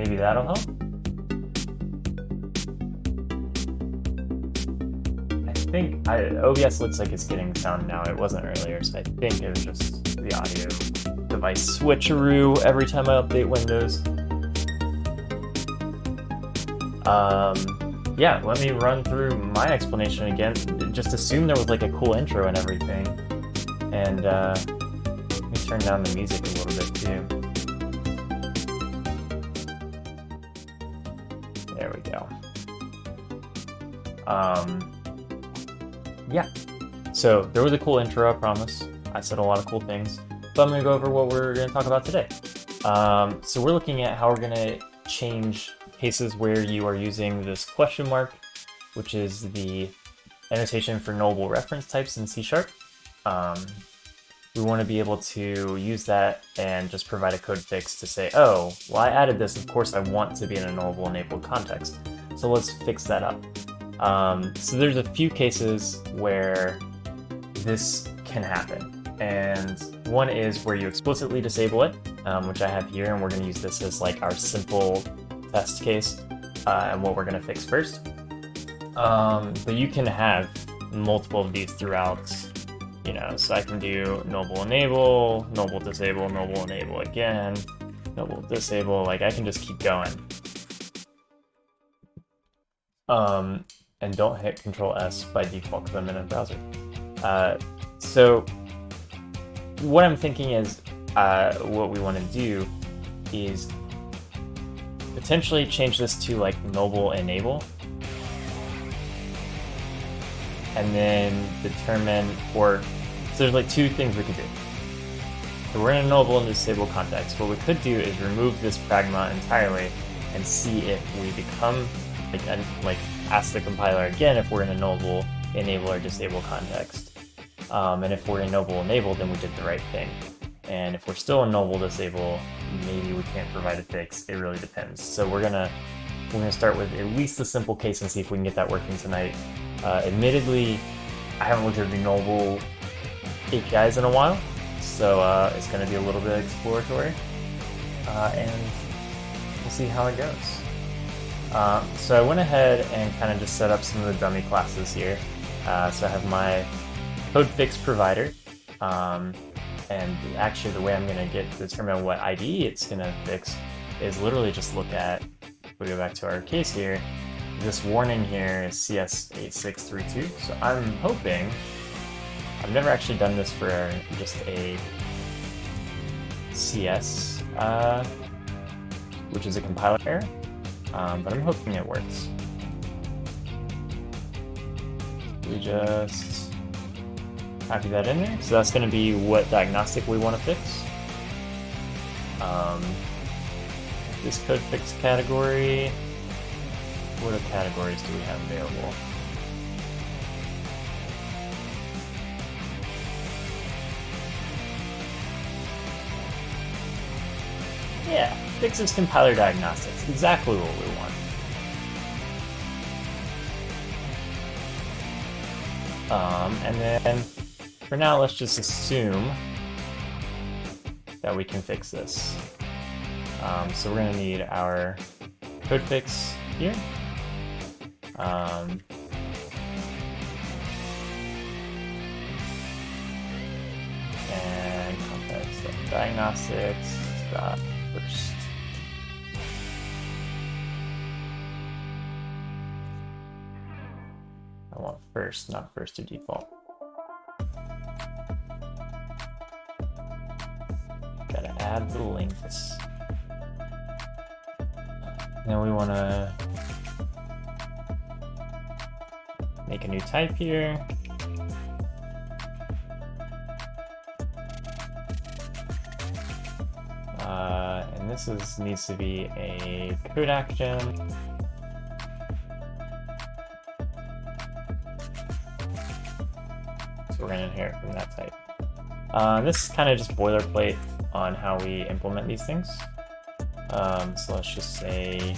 maybe that'll help. I think OBS looks like it's getting sound now. It wasn't earlier, so I think it was just the audio device switcheroo every time I update Windows. Yeah, let me run through my explanation again. Just assume there was like a cool intro and everything. And let me turn down the music a little bit too. There we go. Yeah, so there was a cool intro, I promise. I said a lot of cool things, but I'm gonna go over what we're gonna talk about today. So we're looking at how we're gonna change cases where you are using this question mark, which is the annotation for nullable reference types in C#. We want to be able to use that and just provide a code fix to say, oh, well, I added this, of course I want to be in a nullable enabled context. So let's fix that up. So there's a few cases where this can happen. And one is where you explicitly disable it, which I have here, and we're going to use this as like our simple test case and what we're going to fix first. But you can have multiple of these throughout, you know, so I can do nullable enable, nullable disable, nullable enable again, nullable disable, like I can just keep going. And don't hit Control S by default because I'm in a browser. So what I'm thinking is what we want to do is potentially change this to like nullable enable, and then determine so there's like two things we could do. So we're in a nullable and disable context. What we could do is remove this pragma entirely and see if we become like ask the compiler again if we're in a nullable enable or disable context. And if we're in nullable enable, then we did the right thing. And if we're still in nullable disable, maybe we can't provide a fix. It really depends. So we're gonna start with at least the simple case and see if we can get that working tonight. Admittedly, I haven't looked at the nullable APIs in a while, so it's gonna be a little bit exploratory, and we'll see how it goes. So I went ahead and kind of just set up some of the dummy classes here. So I have my code fix provider. And actually the way I'm going to determine what IDE it's going to fix is literally just look at, if we go back to our case here, this warning here is CS8632. So I'm hoping, I've never actually done this for just a CS, which is a compiler error, but I'm hoping it works. We just copy that in there. So that's going to be what diagnostic we want to fix. This code fix category, what other categories do we have available? Yeah, fixes compiler diagnostics, exactly what we want. And then for now, let's just assume that we can fix this. So we're going to need our code fix here. And context of diagnostics first. I want first, not first to default. Gotta add the links. Then we want to make a new type here. And this needs to be a code action. So we're going to inherit from that type. This is kind of just boilerplate on how we implement these things. So let's just say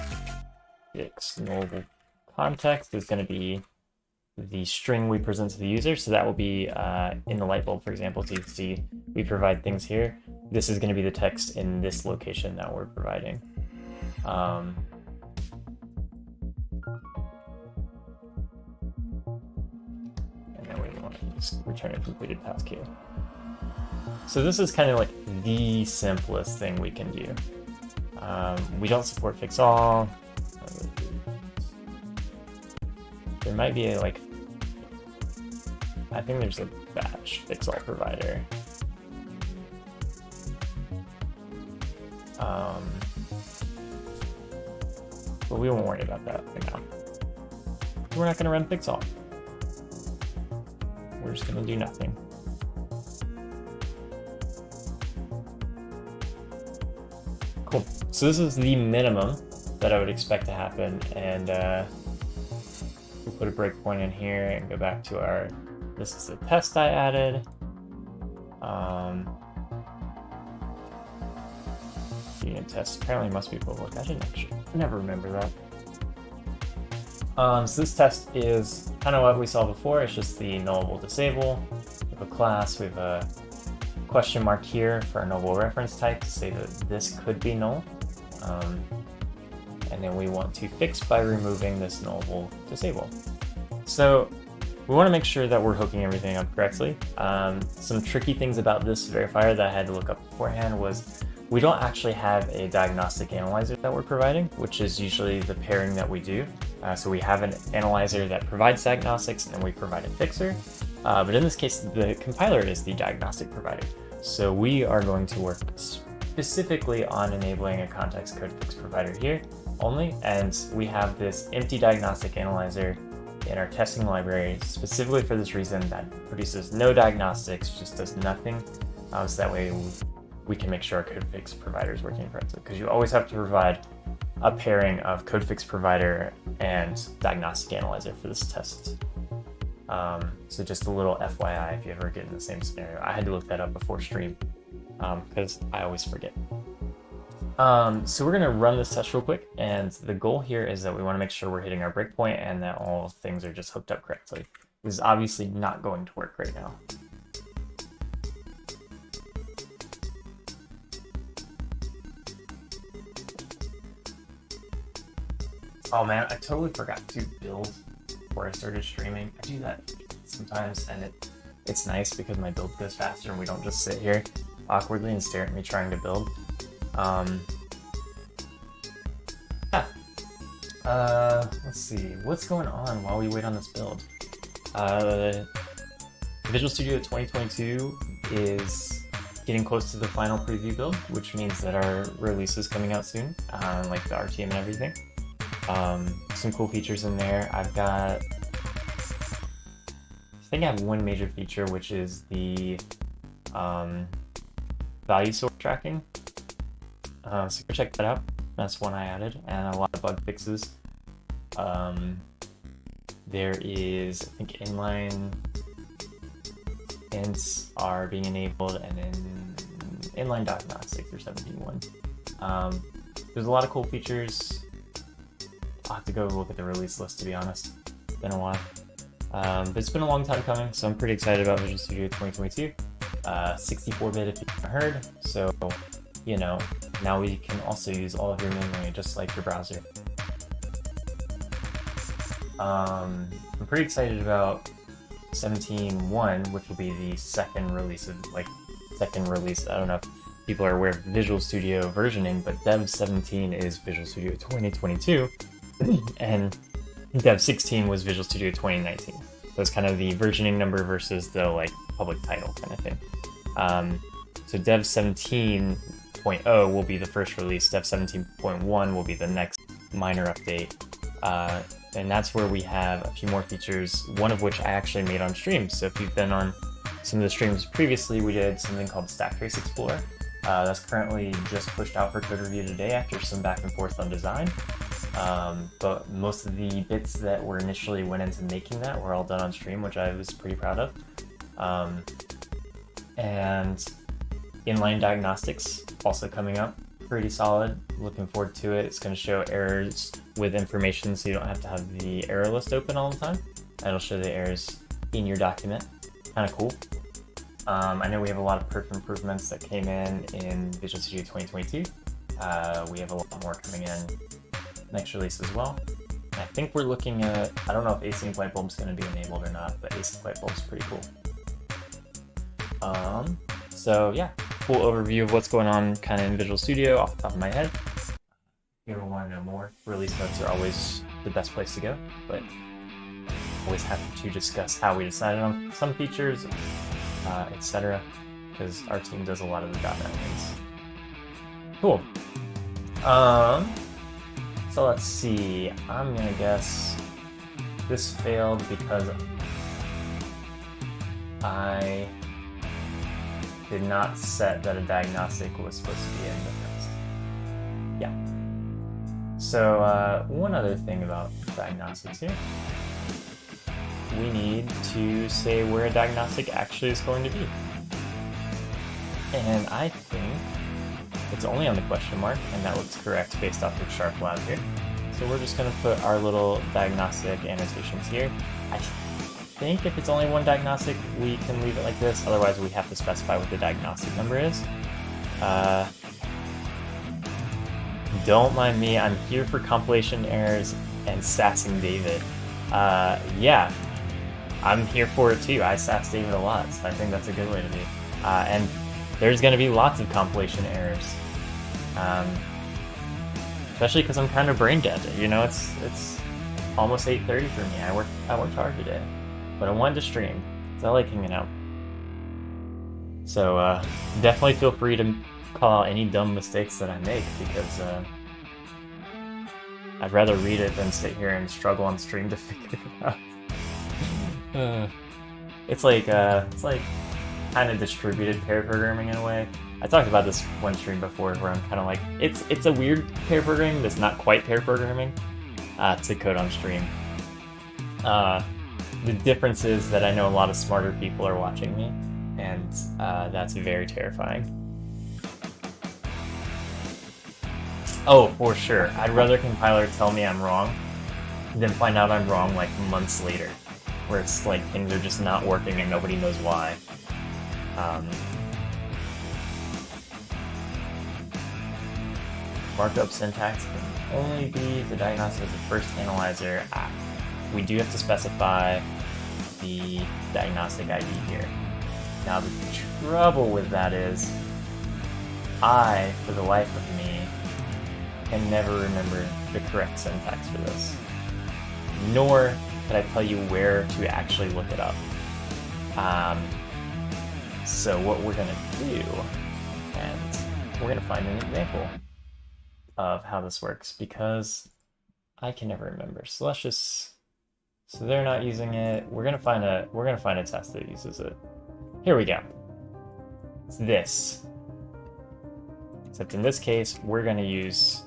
fix nullable context is going to be the string we present to the user. So that will be in the light bulb, for example. So you can see we provide things here. This is going to be the text in this location that we're providing. And then we want to just return a completed task here. So this is kind of like the simplest thing we can do. We don't support fix all. There might be a I think there's a batch fix all provider. But we won't worry about that for now. We're not going to run fix all. We're just going to do nothing. Cool. So this is the minimum that I would expect to happen, and we'll put a breakpoint in here and go back to our. This is the test I added. Unit test apparently must be public. I didn't actually never remember that. So this test is kind of what we saw before. It's just the nullable disable. We have a class. We have a question mark here for our nullable reference type to say that this could be null. And then we want to fix by removing this nullable disable. So we want to make sure that we're hooking everything up correctly. Some tricky things about this verifier that I had to look up beforehand was we don't actually have a diagnostic analyzer that we're providing, which is usually the pairing that we do. So we have an analyzer that provides diagnostics and we provide a fixer. But in this case, the compiler is the diagnostic provider. So we are going to work specifically on enabling a context code fix provider here only. And we have this empty diagnostic analyzer in our testing library specifically for this reason, that produces no diagnostics, just does nothing. So that way we can make sure our code fix provider is working correctly, because you always have to provide a pairing of code fix provider and diagnostic analyzer for this test. So just a little FYI if you ever get in the same scenario. I had to look that up before stream because I always forget. So we're going to run this test real quick, and the goal here is that we want to make sure we're hitting our breakpoint and that all things are just hooked up correctly. This is obviously not going to work right now. Oh man, I totally forgot to build before I started streaming. I do that sometimes, and it's nice because my build goes faster and we don't just sit here awkwardly and stare at me trying to build. Let's see, what's going on while we wait on this build? Visual Studio 2022 is getting close to the final preview build, which means that our release is coming out soon, like the RTM and everything. Some cool features in there. I think I have one major feature, which is the value source tracking. So go check that out. That's one I added, and a lot of bug fixes. There is, I think, inline hints are being enabled, and then inline diagnostics are 17.1. There's a lot of cool features. I'll have to go look at the release list, to be honest. It's been a while. But it's been a long time coming, so I'm pretty excited about Visual Studio 2022. 64-bit if you haven't heard, so, you know, now we can also use all of your memory, just like your browser. I'm pretty excited about 17.1, which will be the second release. I don't know if people are aware of Visual Studio versioning, but Dev 17 is Visual Studio 2022. And Dev 16 was Visual Studio 2019. So it's kind of the versioning number versus the public title kind of thing. So Dev 17.0 will be the first release. Dev 17.1 will be the next minor update. And that's where we have a few more features, one of which I actually made on stream. So if you've been on some of the streams previously, we did something called Stack Trace Explorer. That's currently just pushed out for code review today after some back and forth on design. But most of the bits that were initially went into making that were all done on stream, which I was pretty proud of. And inline diagnostics also coming up, pretty solid. Looking forward to it. It's going to show errors with information, so you don't have to have the error list open all the time. It'll show the errors in your document. Kind of cool. I know we have a lot of perf improvements that came in Visual Studio 2022. We have a lot more coming in next release as well. I think we're looking at, I don't know if async light bulb's going to be enabled or not, but async light bulb's pretty cool. So yeah, cool overview of what's going on kind of in Visual Studio off the top of my head. If you ever want to know more, release notes are always the best place to go, but always happy to discuss how we decided on some features, etc., because our team does a lot of the .NET things. Cool. So let's see, I'm gonna guess this failed because I did not set that a diagnostic was supposed to be in the test. Yeah. So one other thing about diagnostics here. We need to say where a diagnostic actually is going to be. And I think it's only on the question mark, and that looks correct based off of Sharp Lab here. So we're just going to put our little diagnostic annotations here. I think if it's only one diagnostic, we can leave it like this. Otherwise, we have to specify what the diagnostic number is. Don't mind me, I'm here for compilation errors and sassing David. Yeah, I'm here for it too. I sass David a lot, so I think that's a good way to be. And there's going to be lots of compilation errors. Especially because I'm kind of brain dead. You know, it's almost 8:30 for me. I worked hard today, but I wanted to stream, so I like hanging out. So definitely feel free to call out any dumb mistakes that I make, because I'd rather read it than sit here and struggle on stream to figure it out. It's like kind of distributed pair programming in a way. I talked about this one stream before where I'm kind of like, it's a weird pair programming that's not quite pair programming to code on stream. The difference is that I know a lot of smarter people are watching me, and that's very terrifying. Oh, for sure. I'd rather compiler tell me I'm wrong than find out I'm wrong like months later, where it's like things are just not working and nobody knows why. Markup syntax can only be the diagnostic as the first analyzer. We do have to specify the diagnostic ID here. Now the trouble with that is, I, for the life of me, can never remember the correct syntax for this. Nor could I tell you where to actually look it up. So what we're gonna do, and we're gonna find an example of how this works, because I can never remember. So let's just, so they're not using it. We're gonna find a test that uses it. Here we go. It's this. Except in this case, we're gonna use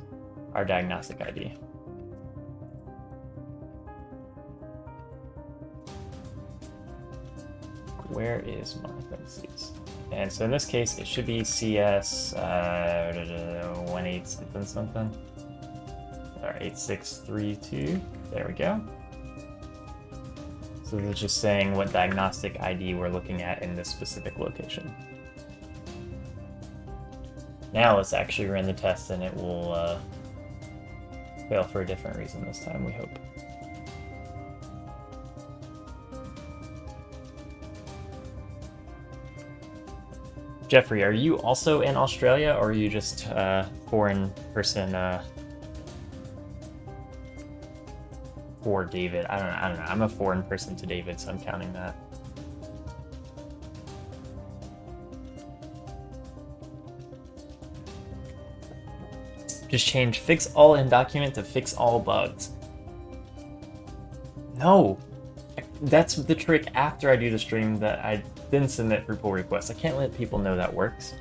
our diagnostic ID. Where is my parentheses? And so in this case, it should be CS 187 something. Or 8632. There we go. So it's just saying what diagnostic ID we're looking at in this specific location. Now let's actually run the test, and it will fail for a different reason this time, we hope. Jeffrey, are you also in Australia, or are you just a foreign person for David? I don't know. I'm a foreign person to David, so I'm counting that. Just change fix all in document to fix all bugs. No! That's the trick after I do the stream, that I then submit for pull requests. I can't let people know that works.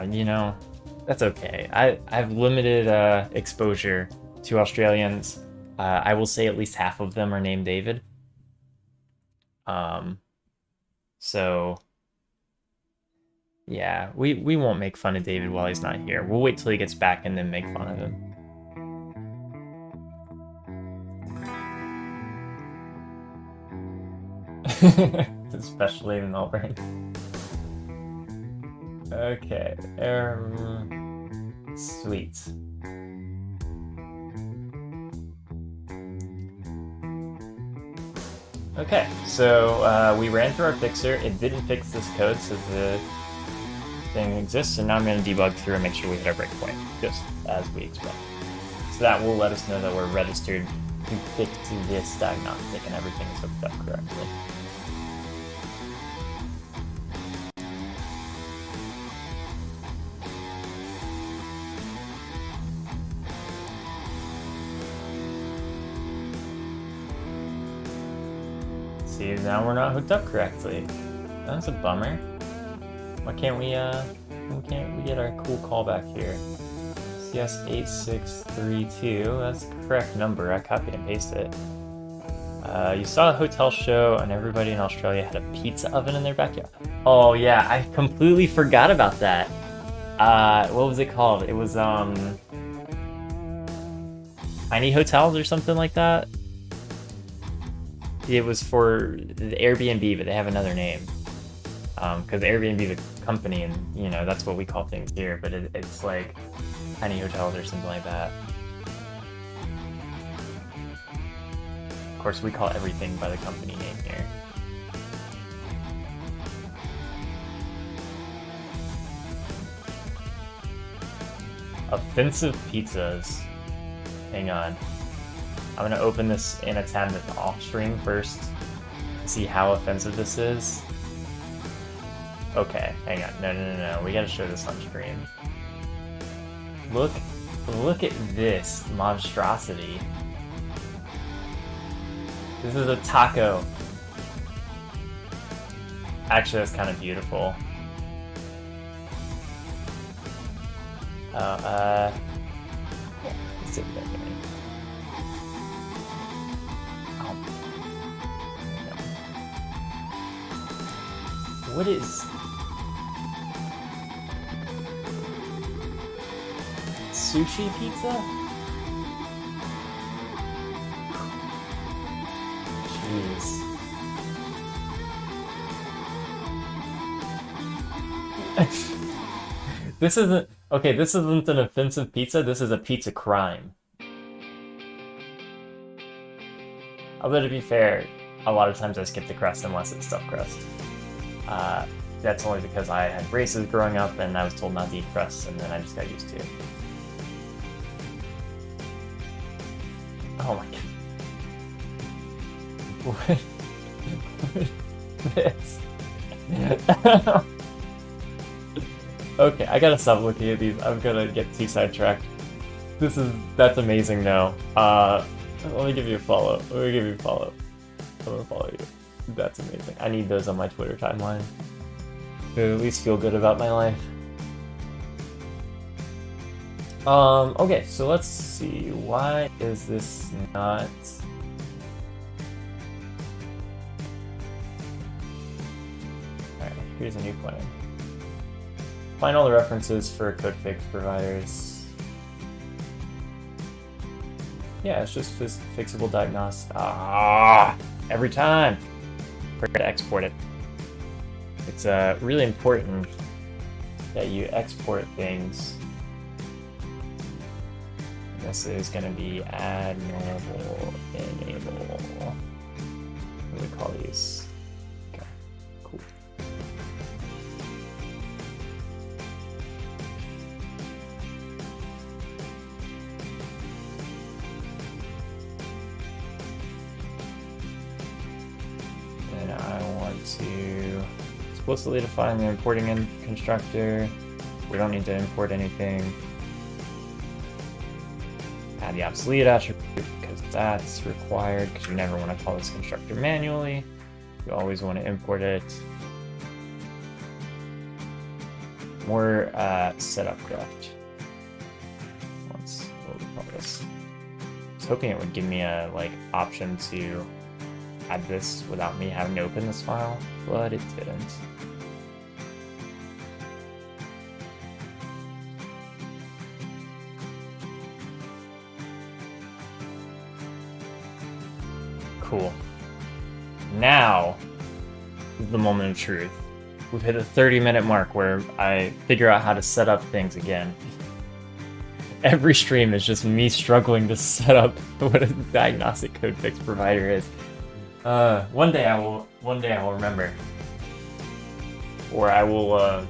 You know, that's okay. I've limited exposure to Australians. I will say at least half of them are named David. So yeah, we won't make fun of David while he's not here. We'll wait till he gets back and then make fun of him. Especially in Melbourne. Okay. Sweet. Okay, so we ran through our fixer. It didn't fix this code, so the thing exists. And now I'm going to debug through and make sure we hit our breakpoint, just as we expect. So that will let us know that we're registered to fix this diagnostic and everything is hooked up correctly. See, now we're not hooked up correctly. That's a bummer. Why can't we get our cool callback here? CS8632, that's the correct number. I copied and pasted it. You saw a hotel show and everybody in Australia had a pizza oven in their backyard. Oh yeah, I completely forgot about that. What was it called? It was Tiny Hotels or something like that. It was for the Airbnb, but they have another name. Because Airbnb is a company, and you know that's what we call things here. But it's like Tiny Hotels or something like that. Of course, we call everything by the company name here. Offensive pizzas. Hang on. I'm gonna open this in a tab that's off stream first to see how offensive this is. Okay, hang on. No. We gotta show this on stream. Look at this monstrosity. This is a taco. Actually, that's kind of beautiful. Yeah, let's see what that means. What is... Sushi pizza? Jeez. This isn't... Okay, this isn't an offensive pizza, this is a pizza crime. Although to be fair, a lot of times I skip the crust unless it's stuffed crust. That's only because I had braces growing up and I was told not to eat crust, and then I just got used to it. Oh my god. What is this? Okay, I gotta stop looking at these. I'm gonna get too sidetracked. That's amazing though. Let me give you a follow. I'm gonna follow you. That's amazing. I need those on my Twitter timeline to at least feel good about my life. Okay, so let's see. Why is this not... Alright, here's a new plan. Find all the references for code fix providers. Yeah, it's just fixable diagnostic. Every time. Forget to export it. It's really important that you export things. This is going to be add normal enable. What do we call these? Okay, cool. And I want to explicitly define the importing in constructor. We don't need to import anything. Add the obsolete attribute because that's required, because you never want to call this constructor manually. You always want to import it. More setup craft. What do we call this? I was hoping it would give me a option to add this without me having to open this file, but it didn't. Cool. Now is the moment of truth. we've hit a 30-minute mark where I figure out how to set up things again. Every stream is just me struggling to set up what a diagnostic code fix provider is. One day I will remember. Or I will,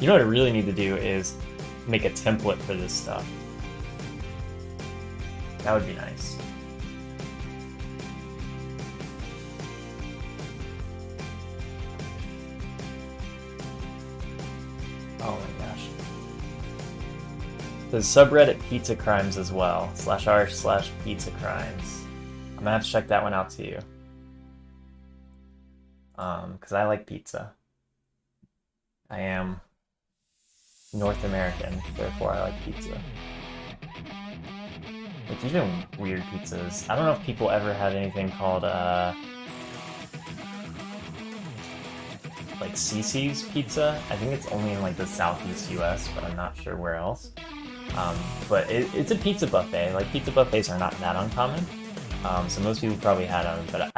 you know what I really need to do is make a template for this stuff. That would be nice. Oh my gosh. There's subreddit pizza crimes as well. /r/pizza crimes. I'm gonna have to check that one out too. Because I like pizza. I am North American, therefore I like pizza. It's even weird pizzas. I don't know if people ever had anything called, like CC's pizza. I think it's only in like the southeast US, but I'm not sure where else. But it's a pizza buffet. Like, pizza buffets are not that uncommon. So most people probably had them, but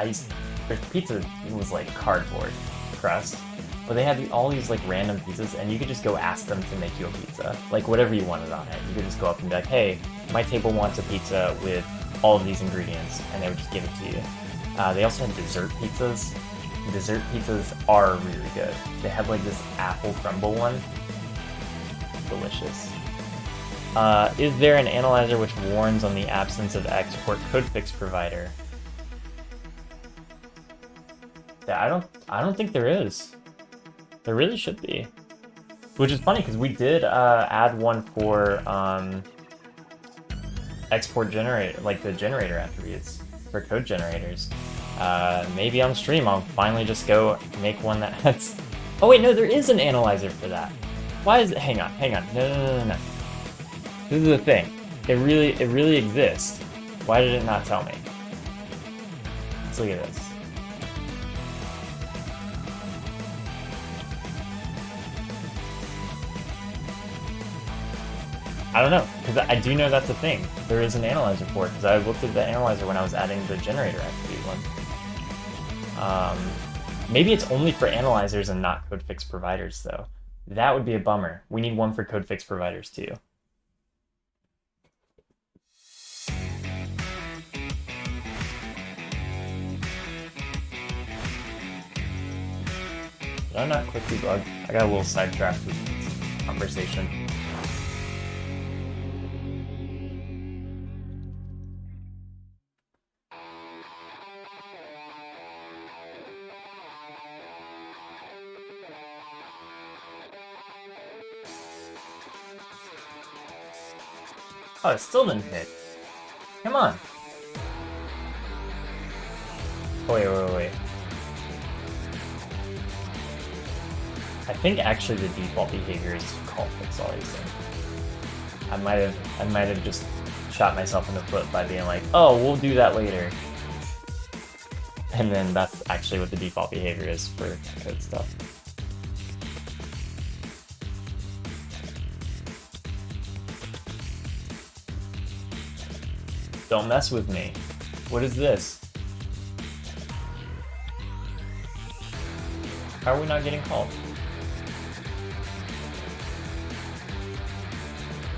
pizza was like cardboard crust. But they had all these like random pizzas, and you could just go ask them to make you a pizza. Like, whatever you wanted on it. You could just go up and be like, hey, my table wants a pizza with all of these ingredients, and they would just give it to you. They also had dessert pizzas. Dessert pizzas are really good. They had like this apple crumble one. Delicious. Is there an analyzer which warns on the absence of export code fix provider? Yeah, I don't think there is. There really should be. Which is funny because we did add one for export generator, like the generator attributes for code generators. Maybe on stream I'll finally just go make one that has... Oh wait, no, there is an analyzer for that. Why is it? Hang on. No. This is the thing. It really exists. Why did it not tell me? Let's look at this. I don't know, because I do know that's a thing. There is an analyzer for it, because I looked at the analyzer when I was adding the generator attribute one. Maybe it's only for analyzers and not code fix providers, though. That would be a bummer. We need one for code fix providers, too. Did I not quick debug? I got a little sidetracked with this conversation. Oh, it still didn't hit. Come on. Wait. I think actually the default behavior is to call fix all these things. I might have just shot myself in the foot by being like, oh, we'll do that later. And then that's actually what the default behavior is for code stuff. Don't mess with me. What is this? How are we not getting called?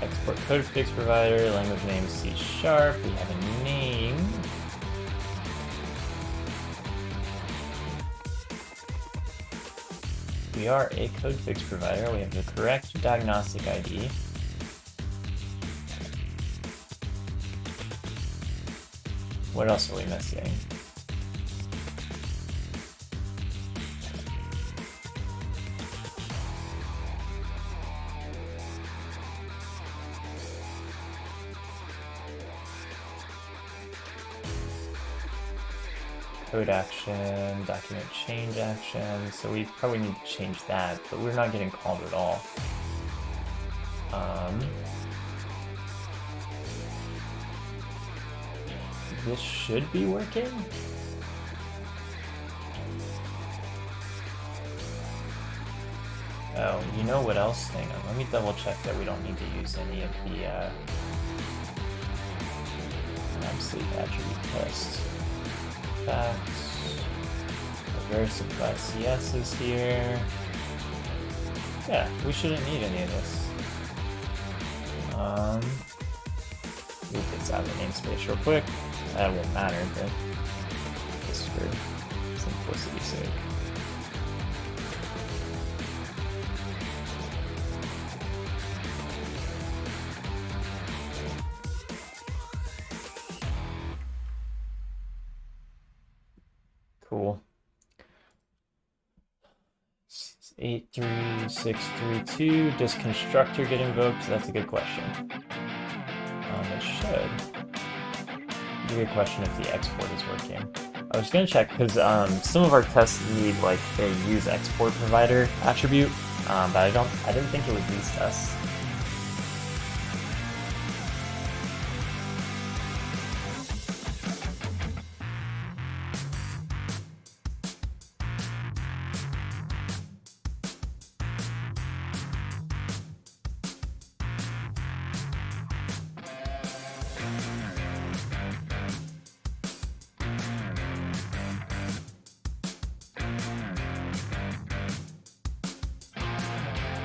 Export code fix provider, language name C#. We have a name. We are a code fix provider. We have the correct diagnostic ID. What else are we missing? Code action, document change action, so we probably need to change that, but we're not getting called at all. This should be working? Oh, you know what else? Hang on, let me double check that we don't need to use any of the sleep attribute test. Facts. reverse suppress yeses here. Yeah, we shouldn't need any of this. Move this out of the namespace real quick. That won't matter, but just for simplicity's sake. Cool. 83632. Does constructor get invoked? That's a good question. It should. It's a good question if the export is working. I was gonna check because some of our tests need like a use export provider attribute, but I didn't think it was these tests.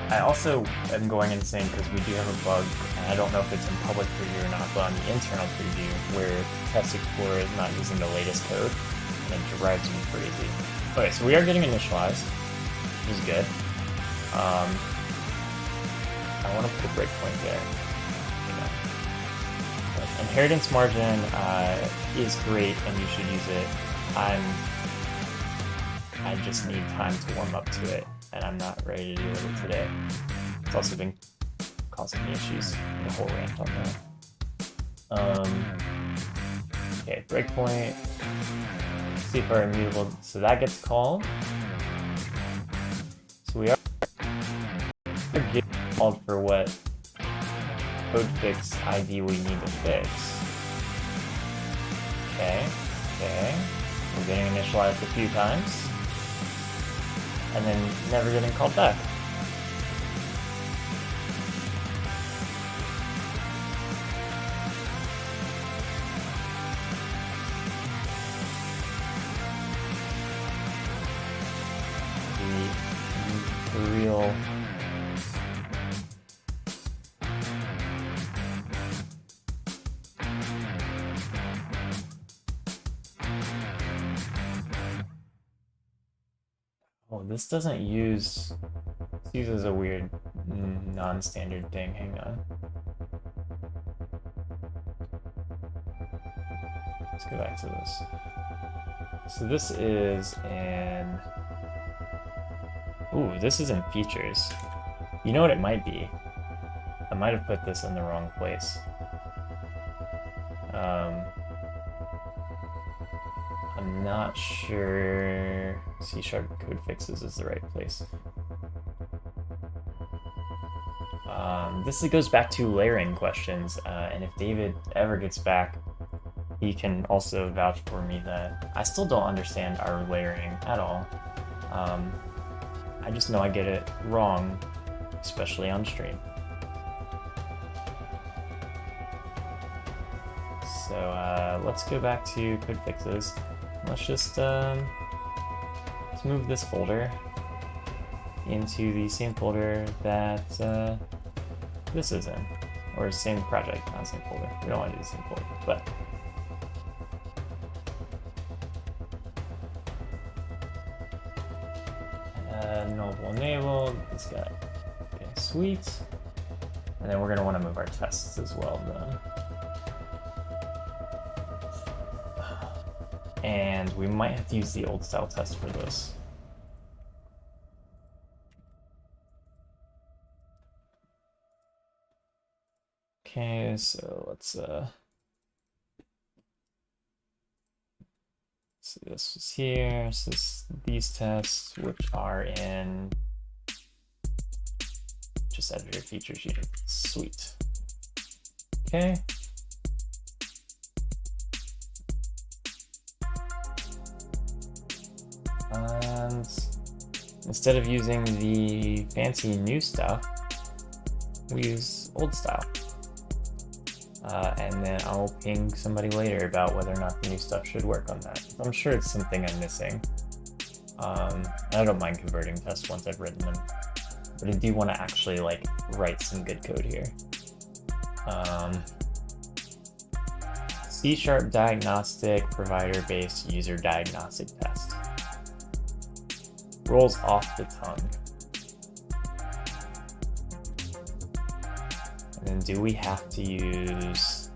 I also am going insane because we do have a bug, and I don't know if it's in public preview or not, but on the internal preview where Test Explorer is not using the latest code, and it drives me crazy. Okay, so we are getting initialized, which is good. I want to put a breakpoint there. You know. But inheritance margin is great, and you should use it. I just need time to warm up to it, and I'm not ready to deal with it today. It's also been causing me issues, the whole rant on that. Okay, breakpoint. See if our immutable, so that gets called. So we are getting called for what code fix ID we need to fix. Okay. We're getting initialized a few times. And then never getting called back. The real this doesn't use, this uses a weird non-standard thing, hang on. Let's go back to this. So this is in, this is in features. You know what it might be? I might have put this in the wrong place. I'm not sure C# code fixes is the right place. This goes back to layering questions, and if David ever gets back, he can also vouch for me that I still don't understand our layering at all. I just know I get it wrong, especially on stream. So let's go back to code fixes. Let's just let's move this folder into the same folder that this is in, or same project, not same folder. We don't want to do the same folder, but enable enabled. This guy, okay, sweet. And then we're gonna want to move our tests as well, then. And we might have to use the old style test for this. Okay, so let's see, this is here. So these tests, which are in just editor feature sheet. Sweet. Okay. And instead of using the fancy new stuff, we use old style. And then I'll ping somebody later about whether or not the new stuff should work on that. I'm sure it's something I'm missing. I don't mind converting tests once I've written them, but I do want to actually like write some good code here. C# diagnostic provider based user diagnostic test. Rolls off the tongue. And then do we have to use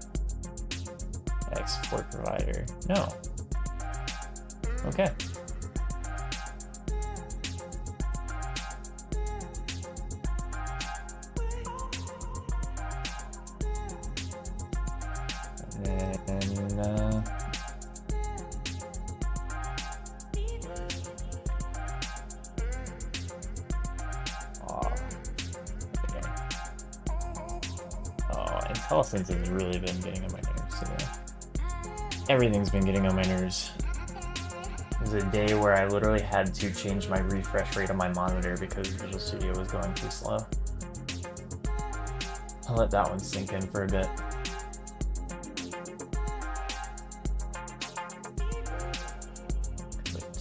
export provider? No. Okay. And then IntelliSense has really been getting on my nerves today. Everything's been getting on my nerves. It was a day where I literally had to change my refresh rate on my monitor because Visual Studio was going too slow. I'll let that one sink in for a bit.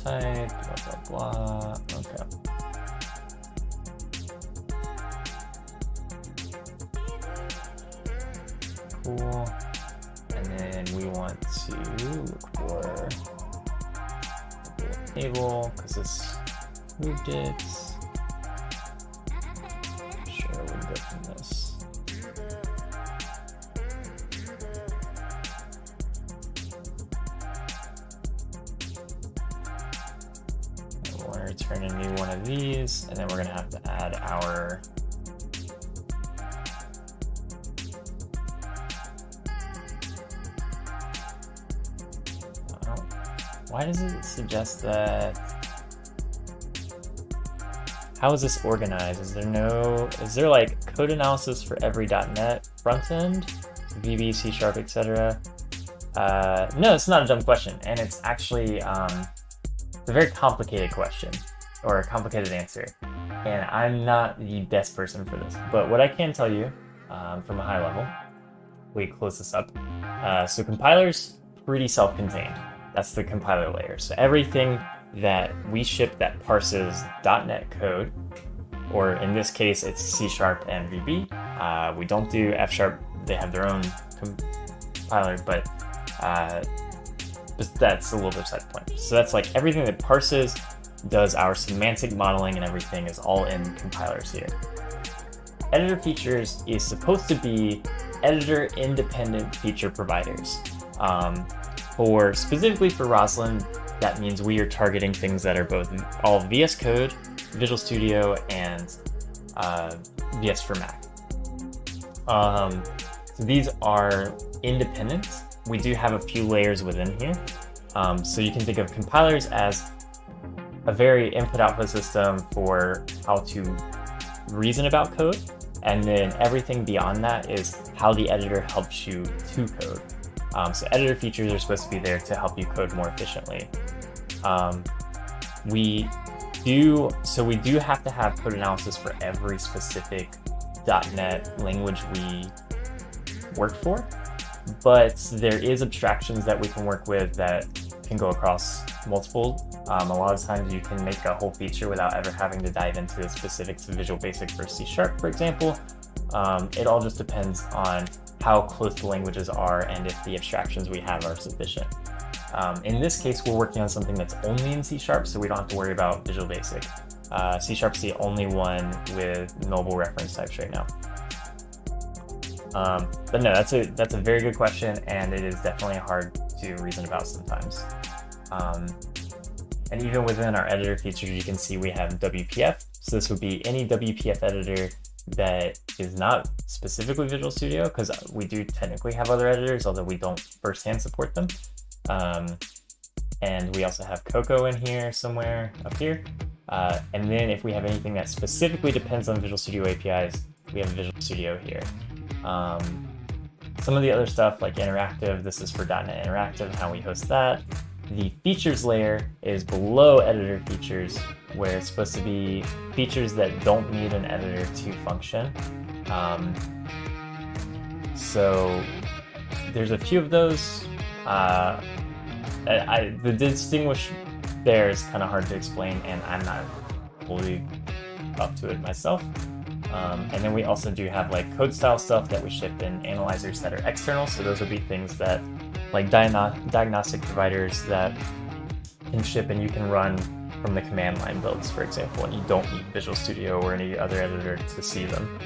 Type, blah, blah, blah. Okay. Cool. And then we want to look for the table because this moved it. Sure, I wouldn't go from this. Return a new one of these, and then we're gonna have to add our why does it suggest that? How is this organized? Is there like code analysis for every .NET front end, VB, C#, etc.? No, it's not a dumb question, and it's actually it's a very complicated question, or a complicated answer, and I'm not the best person for this. But what I can tell you from a high level, we close this up. So compilers, pretty self-contained. That's the compiler layer. So everything that we ship that parses .NET code, or in this case, it's C# and VB. We don't do F#. They have their own compiler, but that's a little bit beside the point. So that's like everything that parses, does our semantic modeling and everything is all in compilers here. Editor features is supposed to be editor independent feature providers. Specifically for Roslyn, that means we are targeting things that are both all VS Code, Visual Studio, and VS for Mac. So these are independent. We do have a few layers within here. So you can think of compilers as a very input-output system for how to reason about code. And then everything beyond that is how the editor helps you to code. So editor features are supposed to be there to help you code more efficiently. We do have to have code analysis for every specific .NET language we work for, but there is abstractions that we can work with that can go across multiple. A lot of times you can make a whole feature without ever having to dive into the specifics of Visual Basic for C#, for example. It all just depends on how close the languages are and if the abstractions we have are sufficient. In this case, we're working on something that's only in C#, so we don't have to worry about Visual Basic. C# is the only one with nullable reference types right now. But no, that's a very good question, and it is definitely hard to reason about sometimes. And even within our editor features, you can see we have WPF. So this would be any WPF editor that is not specifically Visual Studio, because we do technically have other editors, although we don't firsthand support them. And we also have Cocoa in here somewhere up here. And then if we have anything that specifically depends on Visual Studio APIs, we have Visual Studio here. Some of the other stuff like interactive, this is for .NET Interactive and how we host that. The features layer is below editor features, where it's supposed to be features that don't need an editor to function. So there's a few of those. The there is kind of hard to explain, and I'm not fully up to it myself. And then we also do have like code style stuff that we ship in analyzers that are external. So those would be things that like diagnostic providers that can ship and you can run from the command line builds, for example, and you don't need Visual Studio or any other editor to see them.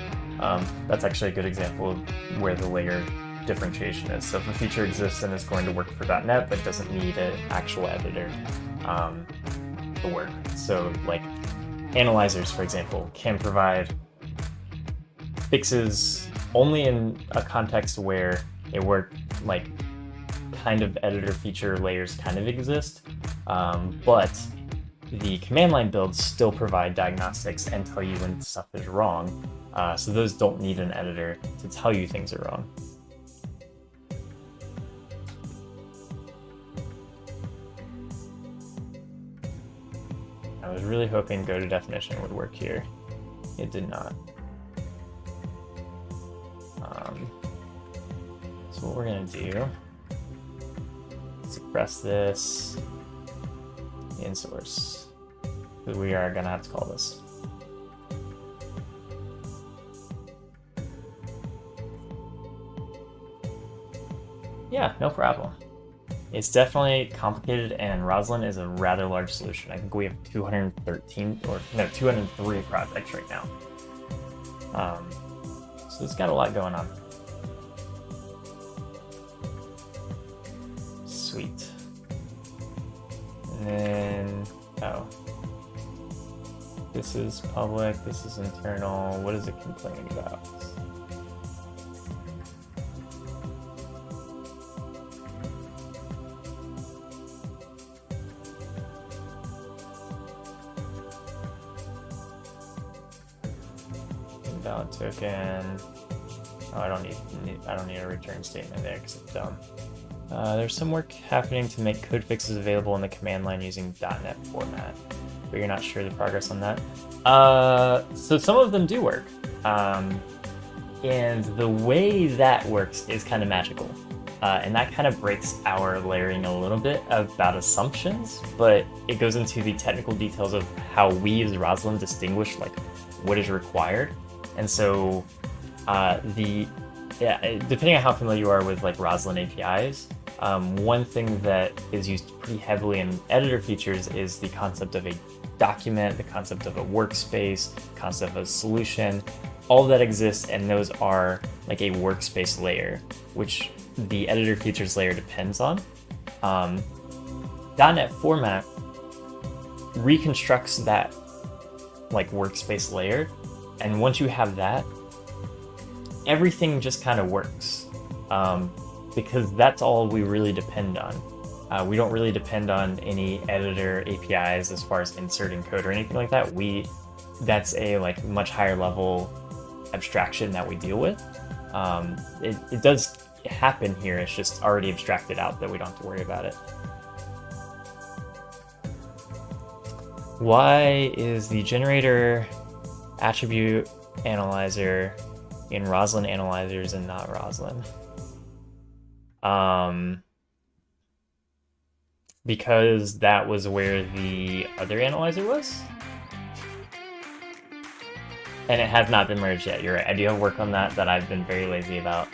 That's actually a good example of where the layer differentiation is. So if a feature exists and is going to work for .NET but doesn't need an actual editor to work. So like analyzers, for example, can provide fixes only in a context where it work like kind of editor feature layers kind of exist, but the command line builds still provide diagnostics and tell you when stuff is wrong. So those don't need an editor to tell you things are wrong. I was really hoping go to definition would work here. It did not. So what we're gonna do, suppress this in source. We are gonna have to call this. Yeah, no problem. It's definitely complicated, and Roslyn is a rather large solution. I think we have 203 projects right now. So it's got a lot going on. Sweet. And then, oh. This is public, this is internal. What is it complaining about? Invalid token. Oh, I don't need a return statement there because it's dumb. There's some work happening to make code fixes available in the command line using .NET format, but you're not sure the progress on that. So some of them do work, and the way that works is kind of magical, and that kind of breaks our layering a little bit about assumptions, but it goes into the technical details of how we as Roslyn distinguish like what is required. And so depending on how familiar you are with like Roslyn APIs, one thing that is used pretty heavily in editor features is the concept of a document, the concept of a workspace, concept of a solution. All of that exists, and those are like a workspace layer, which the editor features layer depends on. .NET format reconstructs that like workspace layer, and once you have that, everything just kind of works, because that's all we really depend on. We don't really depend on any editor APIs as far as inserting code or anything like that. That's a like much higher level abstraction that we deal with. It does happen here, it's just already abstracted out that we don't have to worry about it. Why is the generator attribute analyzer in Roslyn analyzers and not Roslyn? Because that was where the other analyzer was, and it has not been merged yet. You're right, I do have work on that I've been very lazy about.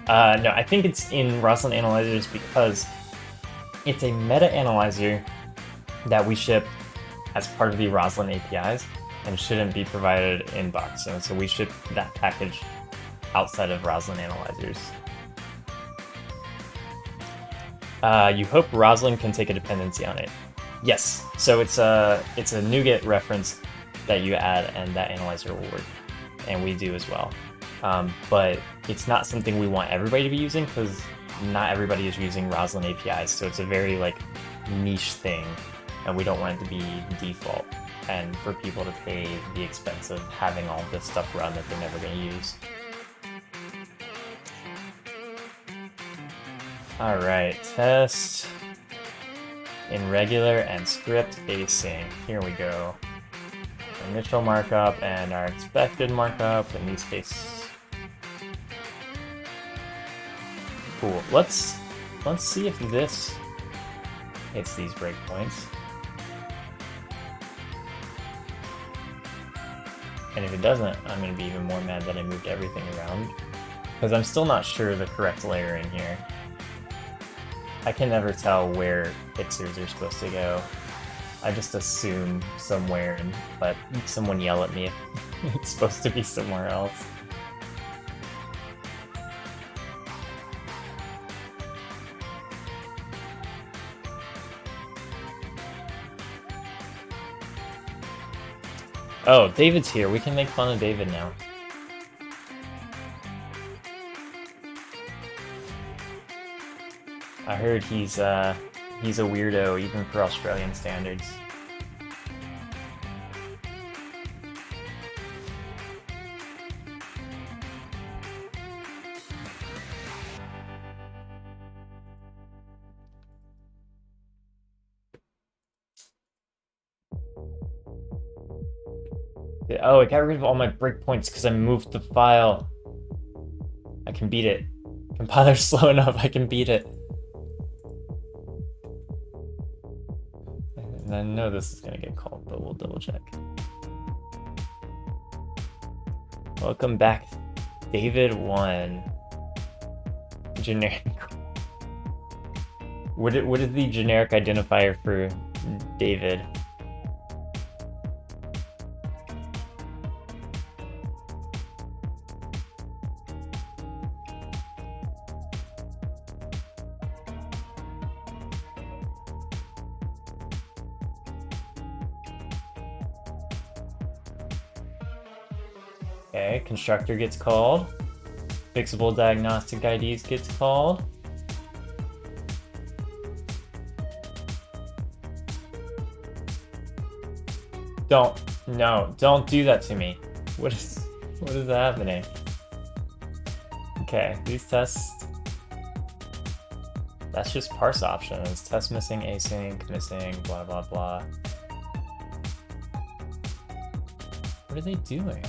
No, I think it's in Roslyn analyzers because it's a meta analyzer that we ship as part of the Roslyn APIs and shouldn't be provided in box. And so we ship that package outside of Roslyn analyzers. You hope Roslyn can take a dependency on it. Yes, so it's a NuGet reference that you add and that analyzer will work, and we do as well. But it's not something we want everybody to be using because not everybody is using Roslyn APIs, so it's a very like niche thing, and we don't want it to be default and for people to pay the expense of having all this stuff run that they're never going to use. All right, test in regular and script async. Here we go. Initial markup and our expected markup. In these cases, Cool. Let's see if this hits these breakpoints. And if it doesn't, I'm going to be even more mad that I moved everything around. Because I'm still not sure the correct layer in here. I can never tell where fixers are supposed to go. I just assume somewhere and let someone yell at me if it's supposed to be somewhere else. Oh, David's here. We can make fun of David now. I heard he's a weirdo even for Australian standards. Oh, it got rid of all my breakpoints because I moved the file. I can beat it. Compiler's slow enough, I can beat it. And I know this is gonna get called, but we'll double check. Welcome back, David1. Generic. What is the generic identifier for David? Okay, constructor gets called. Fixable diagnostic IDs gets called. Don't do that to me. What is happening? Okay, these tests, that's just parse options. Test missing, async, missing, blah, blah, blah. What are they doing?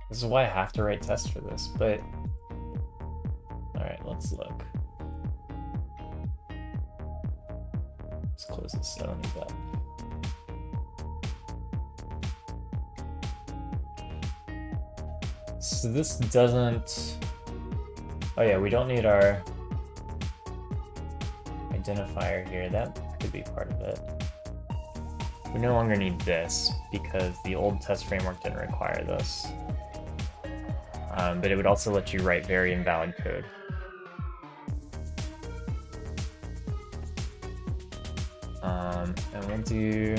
This is why I have to write tests for this, but... Alright, let's look. Let's close this zone up. So this doesn't... Oh yeah, we don't need our identifier here. That could be part of it. We no longer need this because the old test framework didn't require this. But it would also let you write very invalid code. And we'll do...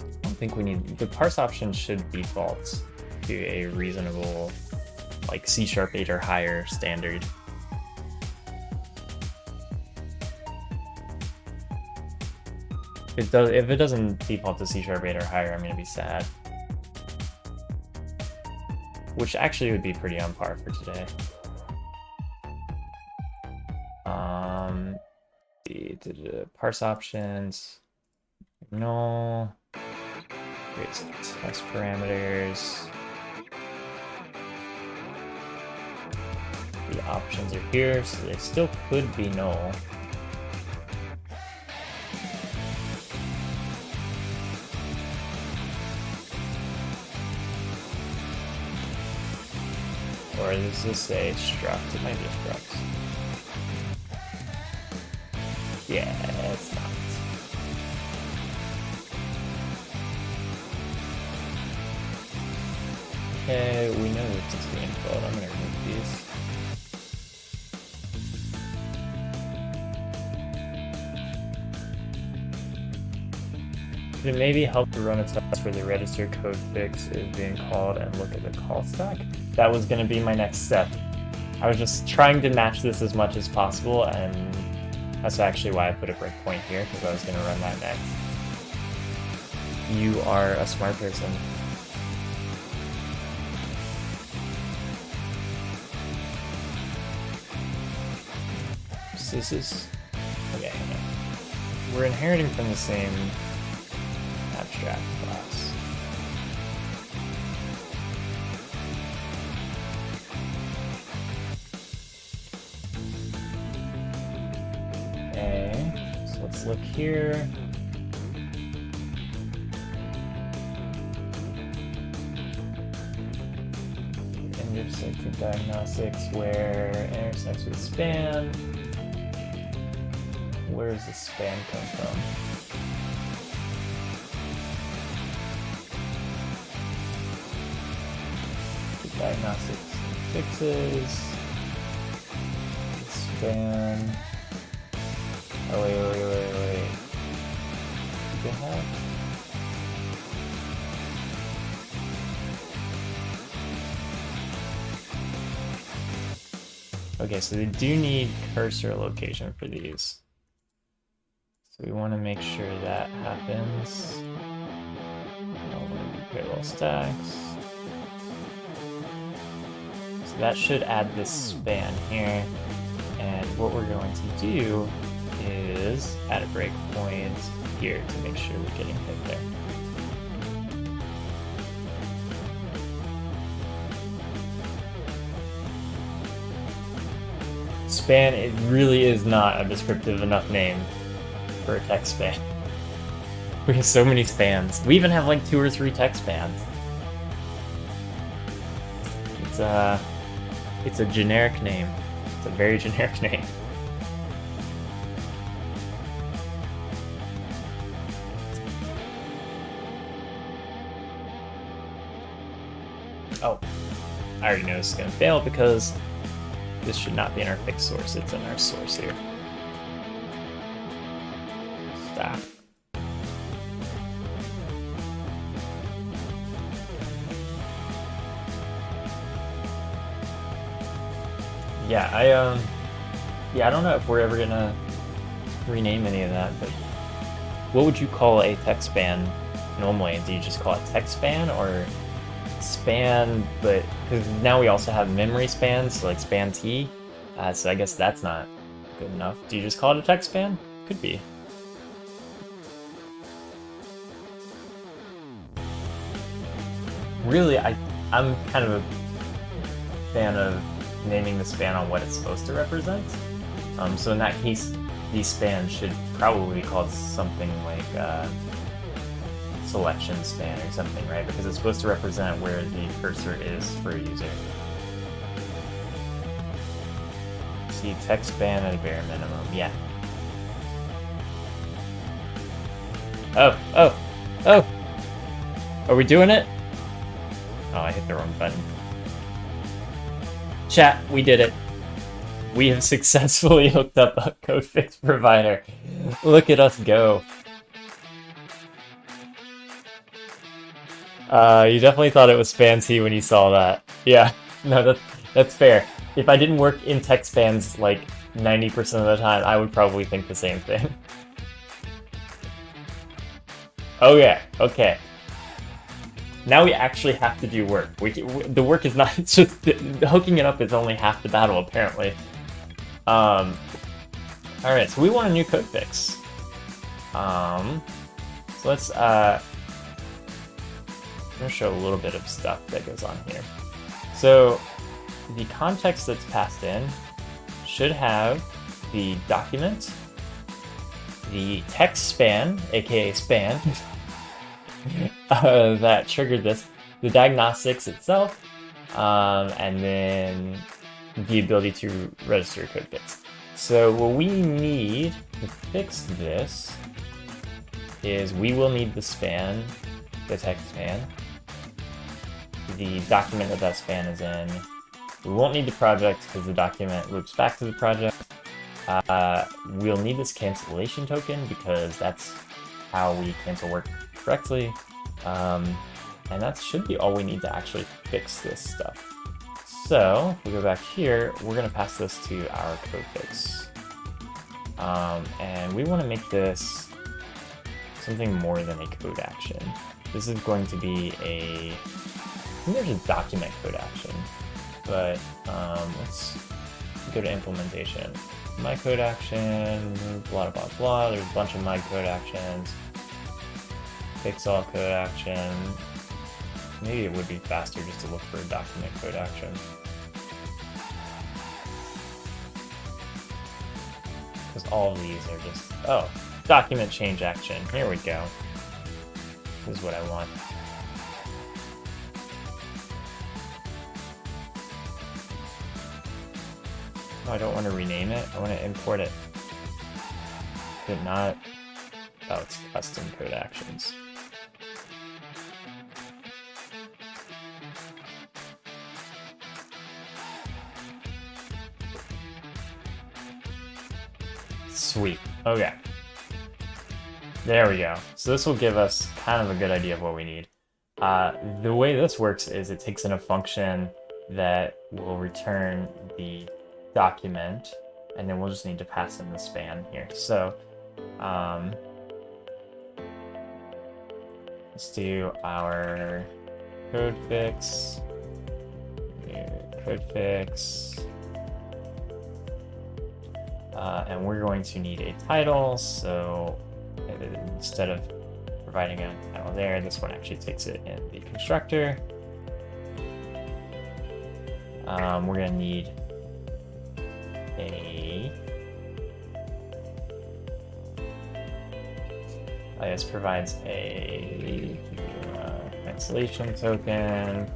I don't think we need... The parse option should default to a reasonable, like C# 8 or higher standard. If it doesn't default to C# 8 or higher, I'm gonna be sad. Which actually would be pretty on par for today. The parse options. No. Create test parameters. The options are here, so they still could be null. Or is this a struct? It might be a struct. Yeah, it's not. Okay, we know this is being called. I'm gonna remove these. Would it maybe help to run a test where the register code fix is being called and look at the call stack? That was going to be my next step. I was just trying to match this as much as possible, and that's actually why I put a breakpoint here, because I was going to run that next. You are a smart person. So this is, okay, hang on. We're inheriting from the same abstract class. Okay, so let's look here. Intersected diagnostics where intersects with span. Where does the span come from? The diagnostics and fixes. Span. Oh wait. What the heck? Okay, so they do need cursor location for these. So we want to make sure that happens. Parallel stacks. So that should add this span here. And what we're going to do is add a breakpoint here to make sure we're getting hit there. Span, it really is not a descriptive enough name for a text span. We have so many spans. We even have like 2 or 3 text spans. It's a generic name. It's a very generic name. Oh, I already know this is gonna fail because this should not be in our fixed source, it's in our source here. Stop. Yeah, I don't know if we're ever gonna rename any of that, but what would you call a text span normally? Do you just call it text span or span, but because now we also have memory spans, so like span T, so I guess that's not good enough. Do you just call it a text span? Could be. Really, I'm kind of a fan of naming the span on what it's supposed to represent. So in that case, these spans should probably be called something like selection span or something, right? Because it's supposed to represent where the cursor is for a user. See, text span at a bare minimum, yeah. Oh! Are we doing it? Oh, I hit the wrong button. Chat, we did it. We have successfully hooked up a code fix provider. Look at us go. You definitely thought it was span T when you saw that. Yeah, no, that's fair. If I didn't work in text spans like 90% of the time, I would probably think the same thing. Oh yeah, okay. Now we actually have to do work. The work is not just hooking it up is only half the battle apparently. All right, so we want a new code fix. So let's I'm gonna show a little bit of stuff that goes on here. So the context that's passed in should have the document, the text span, aka span, that triggered this, the diagnostics itself, and then the ability to register a code fix. So what we need to fix this is we will need the span, the text span, the document that span is in. We won't need the project because the document loops back to the project. We'll need this cancellation token because that's how we cancel work correctly. And that should be all we need to actually fix this stuff. So if we go back here, we're going to pass this to our code fix. And we want to make this something more than a code action. This is going to be I think there's a document code action, but let's go to implementation. my code action, blah, blah, blah. There's a bunch of my code actions. Fix all code action. Maybe it would be faster just to look for a document code action. Because all of these are just, oh, document change action. Here we go. This is what I want. Oh, I don't want to rename it. I want to import it. Did not. Oh, it's custom code actions. Sweet. Okay. There we go. So this will give us kind of a good idea of what we need. The way this works is it takes in a function that will return the document, and then we'll just need to pass in the span here. So let's do our code fix. Code fix. And we're going to need a title, so instead of providing a title there, this one actually takes it in the constructor. We're going to need this provides a cancellation token.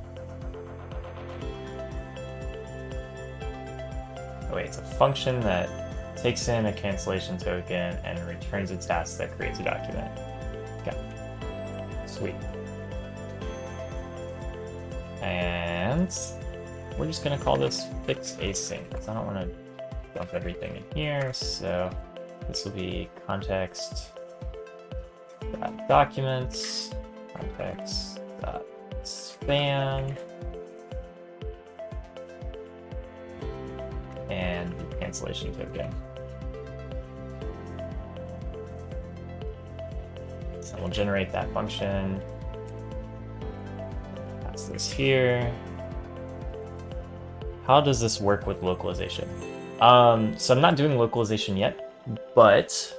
Oh wait, it's a function that takes in a cancellation token and returns a task that creates a document. Okay, sweet. And we're just gonna call this fix async because I don't want to dump everything in here. So this will be context.documents, context.span, and the cancellation token. So we'll generate that function. Pass this here. How does this work with localization? So I'm not doing localization yet, but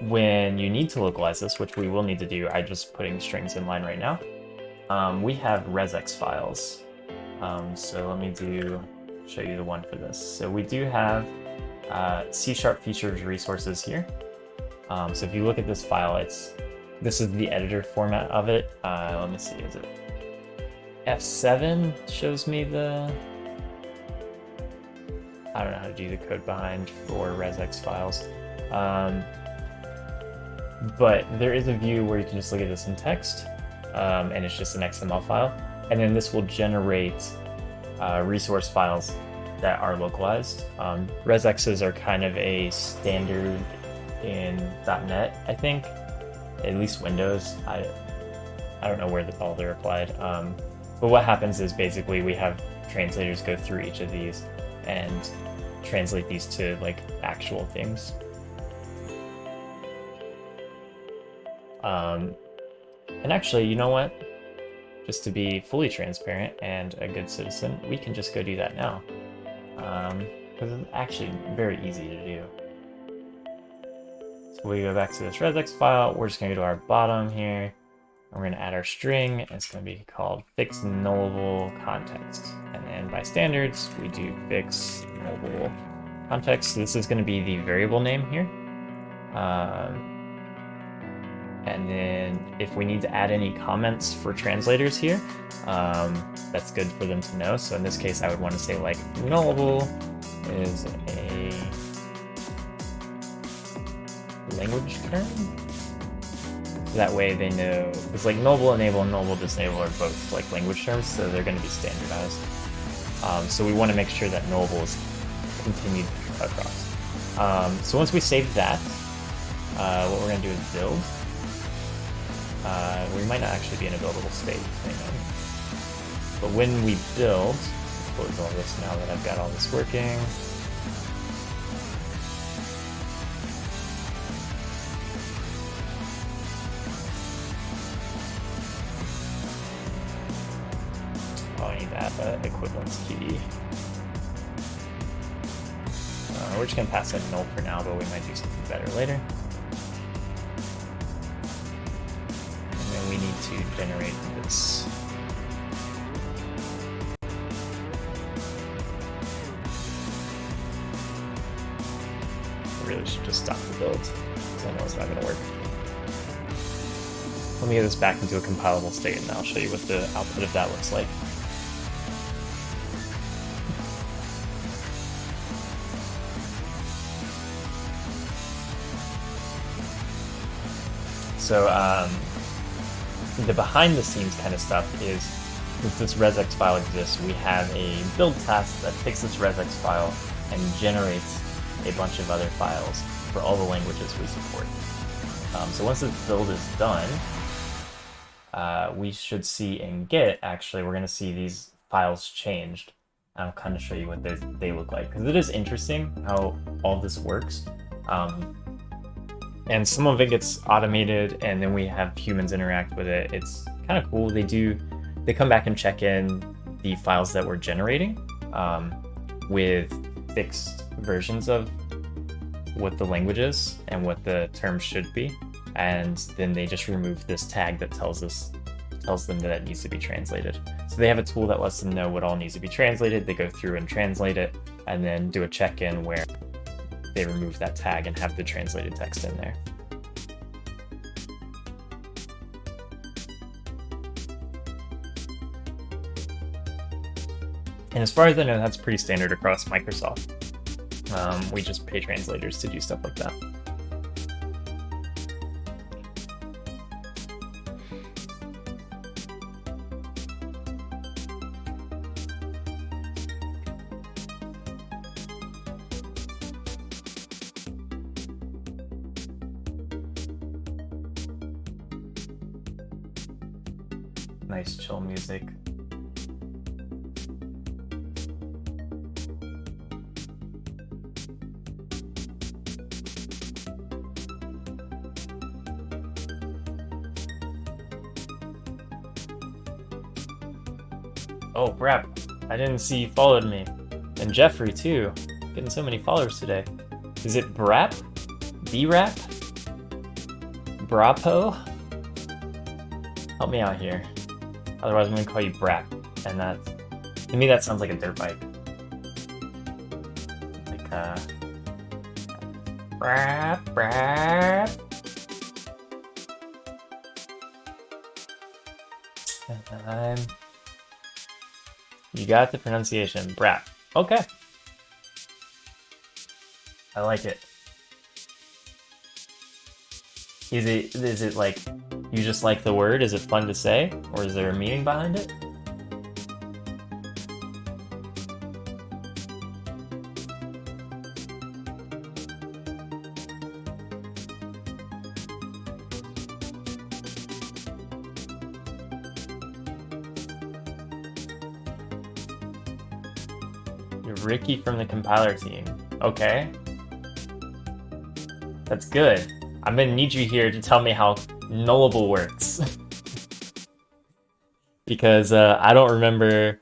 when you need to localize this, which we will need to do, I'm just putting strings in line right now. We have resx files. So let me show you the one for this. So we do have C# features resources here. So if you look at this file, this is the editor format of it. Let me see, is it F7 shows me I don't know how to do the code behind for resx files. But there is a view where you can just look at this in text, and it's just an XML file. And then this will generate resource files that are localized. Resx's are kind of a standard in .NET, I think, at least Windows. I don't know where all they're applied. But what happens is basically we have translators go through each of these and translate these to like actual things. And actually, you know what? Just to be fully transparent and a good citizen, we can just go do that now. Because it's actually very easy to do. So we go back to this resx file. We're just going to go to our bottom here. And we're going to add our string. And it's going to be called fix nullable context. And then by standards, we do fix nullable context. So this is going to be the variable name here. And then if we need to add any comments for translators here, that's good for them to know. So in this case, I would want to say like nullable is a language term. So that way they know, it's like nullable enable and nullable disable are both like language terms, so they're going to be standardized. So we want to make sure that nullable is continued across. So once we save that, what we're going to do is build. We might not actually be in a buildable state. But when we build, close all this now that I've got all this working. Oh, I need that equivalence key. We're just gonna pass that null for now, but we might do something better later. And then we need to generate this. I really should just stop the build, because I know it's not gonna work. Let me get this back into a compilable state, and I'll show you what the output of that looks like. So the behind the scenes kind of stuff is, since this resx file exists, we have a build task that takes this resx file and generates a bunch of other files for all the languages we support. So once this build is done, we should see in Git, actually, we're going to see these files changed. I'll kind of show you what they look like, because it is interesting how all this works. And some of it gets automated, and then we have humans interact with it. It's kind of cool. They come back and check in the files that we're generating with fixed versions of what the language is and what the term should be. And then they just remove this tag that tells them that it needs to be translated. So they have a tool that lets them know what all needs to be translated. They go through and translate it, and then do a check-in where they remove that tag and have the translated text in there. And as far as I know, that's pretty standard across Microsoft. We just pay translators to do stuff like that. Nice chill music. Oh, Brap, I didn't see you followed me. And Jeffrey, too. Getting so many followers today. Is it Brap? B-Rap? Brapo? Help me out here. Otherwise, I'm gonna call you Brap. And that, to me, that sounds like a dirt bike. Like, Brap, Brap. And you got the pronunciation, Brap. Okay. I like it. Is it like, you just like the word? Is it fun to say? Or is there a meaning behind it? You're Ricky from the compiler team. Okay. That's good. I'm gonna need you here to tell me how nullable works. Because I don't remember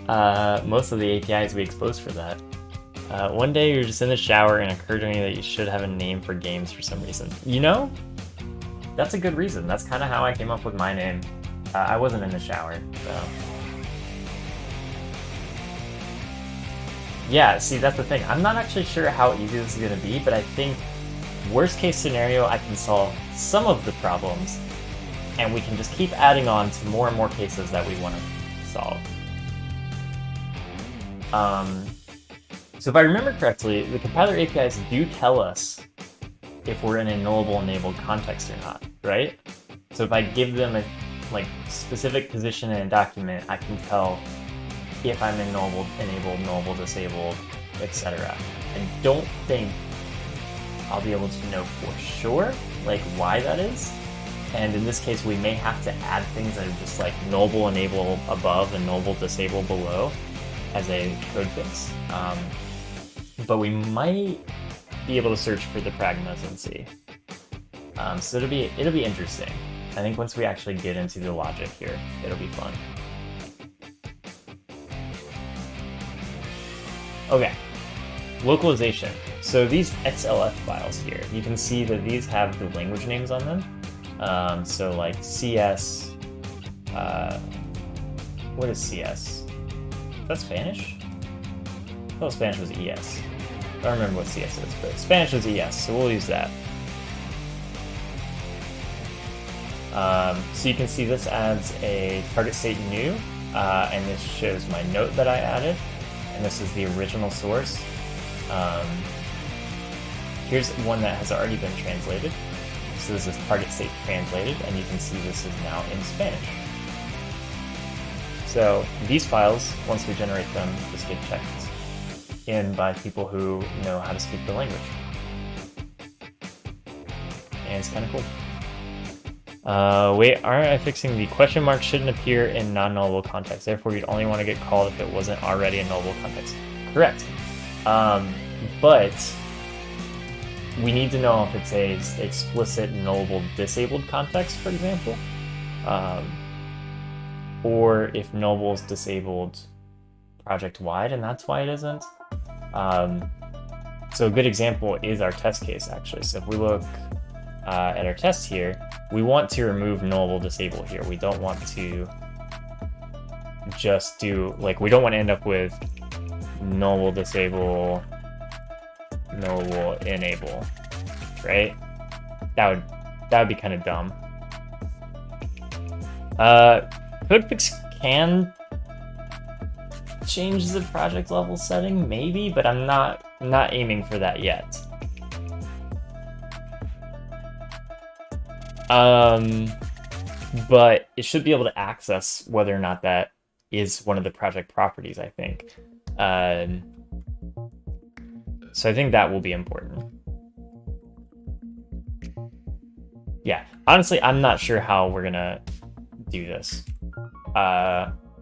most of the APIs we exposed for that. One day you were just in the shower and it occurred to me that you should have a name for games for some reason. You know? That's a good reason. That's kind of how I came up with my name. I wasn't in the shower, so... Yeah, see, that's the thing. I'm not actually sure how easy this is going to be, but I think worst case scenario, I can solve some of the problems, and we can just keep adding on to more and more cases that we want to solve. So if I remember correctly, the compiler APIs do tell us if we're in a nullable enabled context or not, right? So if I give them a specific position in a document, I can tell if I'm in nullable enabled, nullable disabled, etc. I don't think I'll be able to know for sure why that is. And in this case, we may have to add things that are just like nullable enable above and nullable disable below as a code fix. But we might be able to search for the pragmas and see. So it'll be interesting. I think once we actually get into the logic here, it'll be fun. Okay, localization. So these XLF files here, you can see that these have the language names on them. So like CS, what is CS? Is that Spanish? I thought Spanish was ES. I don't remember what CS is, but Spanish is ES, so we'll use that. So you can see this adds a target state new, and this shows my note that I added, and this is the original source. Here's one that has already been translated. So this is target state translated, and you can see this is now in Spanish. So these files, once we generate them, just get checked in by people who know how to speak the language. And it's kind of cool. Wait, aren't I fixing the question mark shouldn't appear in non-nullable context, therefore you'd only want to get called if it wasn't already a nullable context. Correct. But we need to know if it's a explicit nullable disabled context, for example, or if nullable is disabled project-wide, and that's why it isn't. So a good example is our test case, actually. So if we look at our test here, we want to remove nullable disable here. We don't want to just do, like, we don't want to end up with nullable disable, nullable enable, right? That would be kind of dumb. CodeFix can change the project level setting, maybe, but I'm not aiming for that yet. But it should be able to access whether or not that is one of the project properties, I think. So I think that will be important. Yeah, honestly, I'm not sure how we're gonna do this.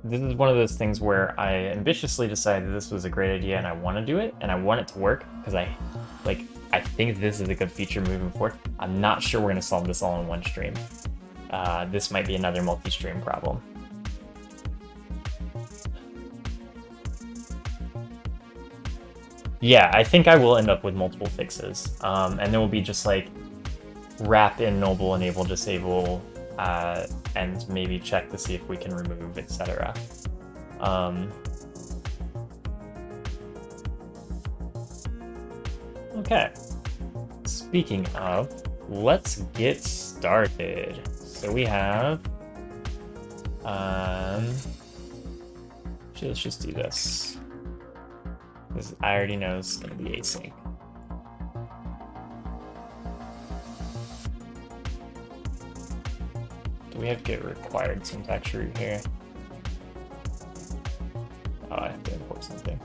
This is one of those things where I ambitiously decided this was a great idea and I want to do it and I want it to work because I think this is a good feature moving forward. I'm not sure we're going to solve this all in one stream. This might be another multi-stream problem. Yeah, I think I will end up with multiple fixes. And then we'll be just like wrap in nullable, enable, disable, and maybe check to see if we can remove, etc. Okay. Speaking of, let's get started. So we have, let's just do this. Because I already know it's going to be async. Do we have to get required syntax root here? Oh, I have to import something.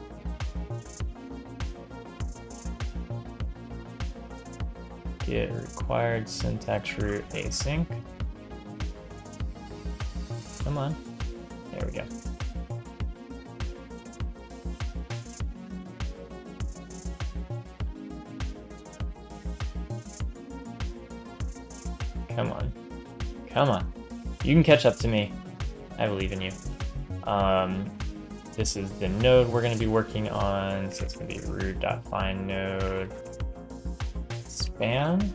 Get required syntax root async. Come on. There we go. Come on. Come on. You can catch up to me. I believe in you. This is the node we're going to be working on. So it's going to be root.find node span.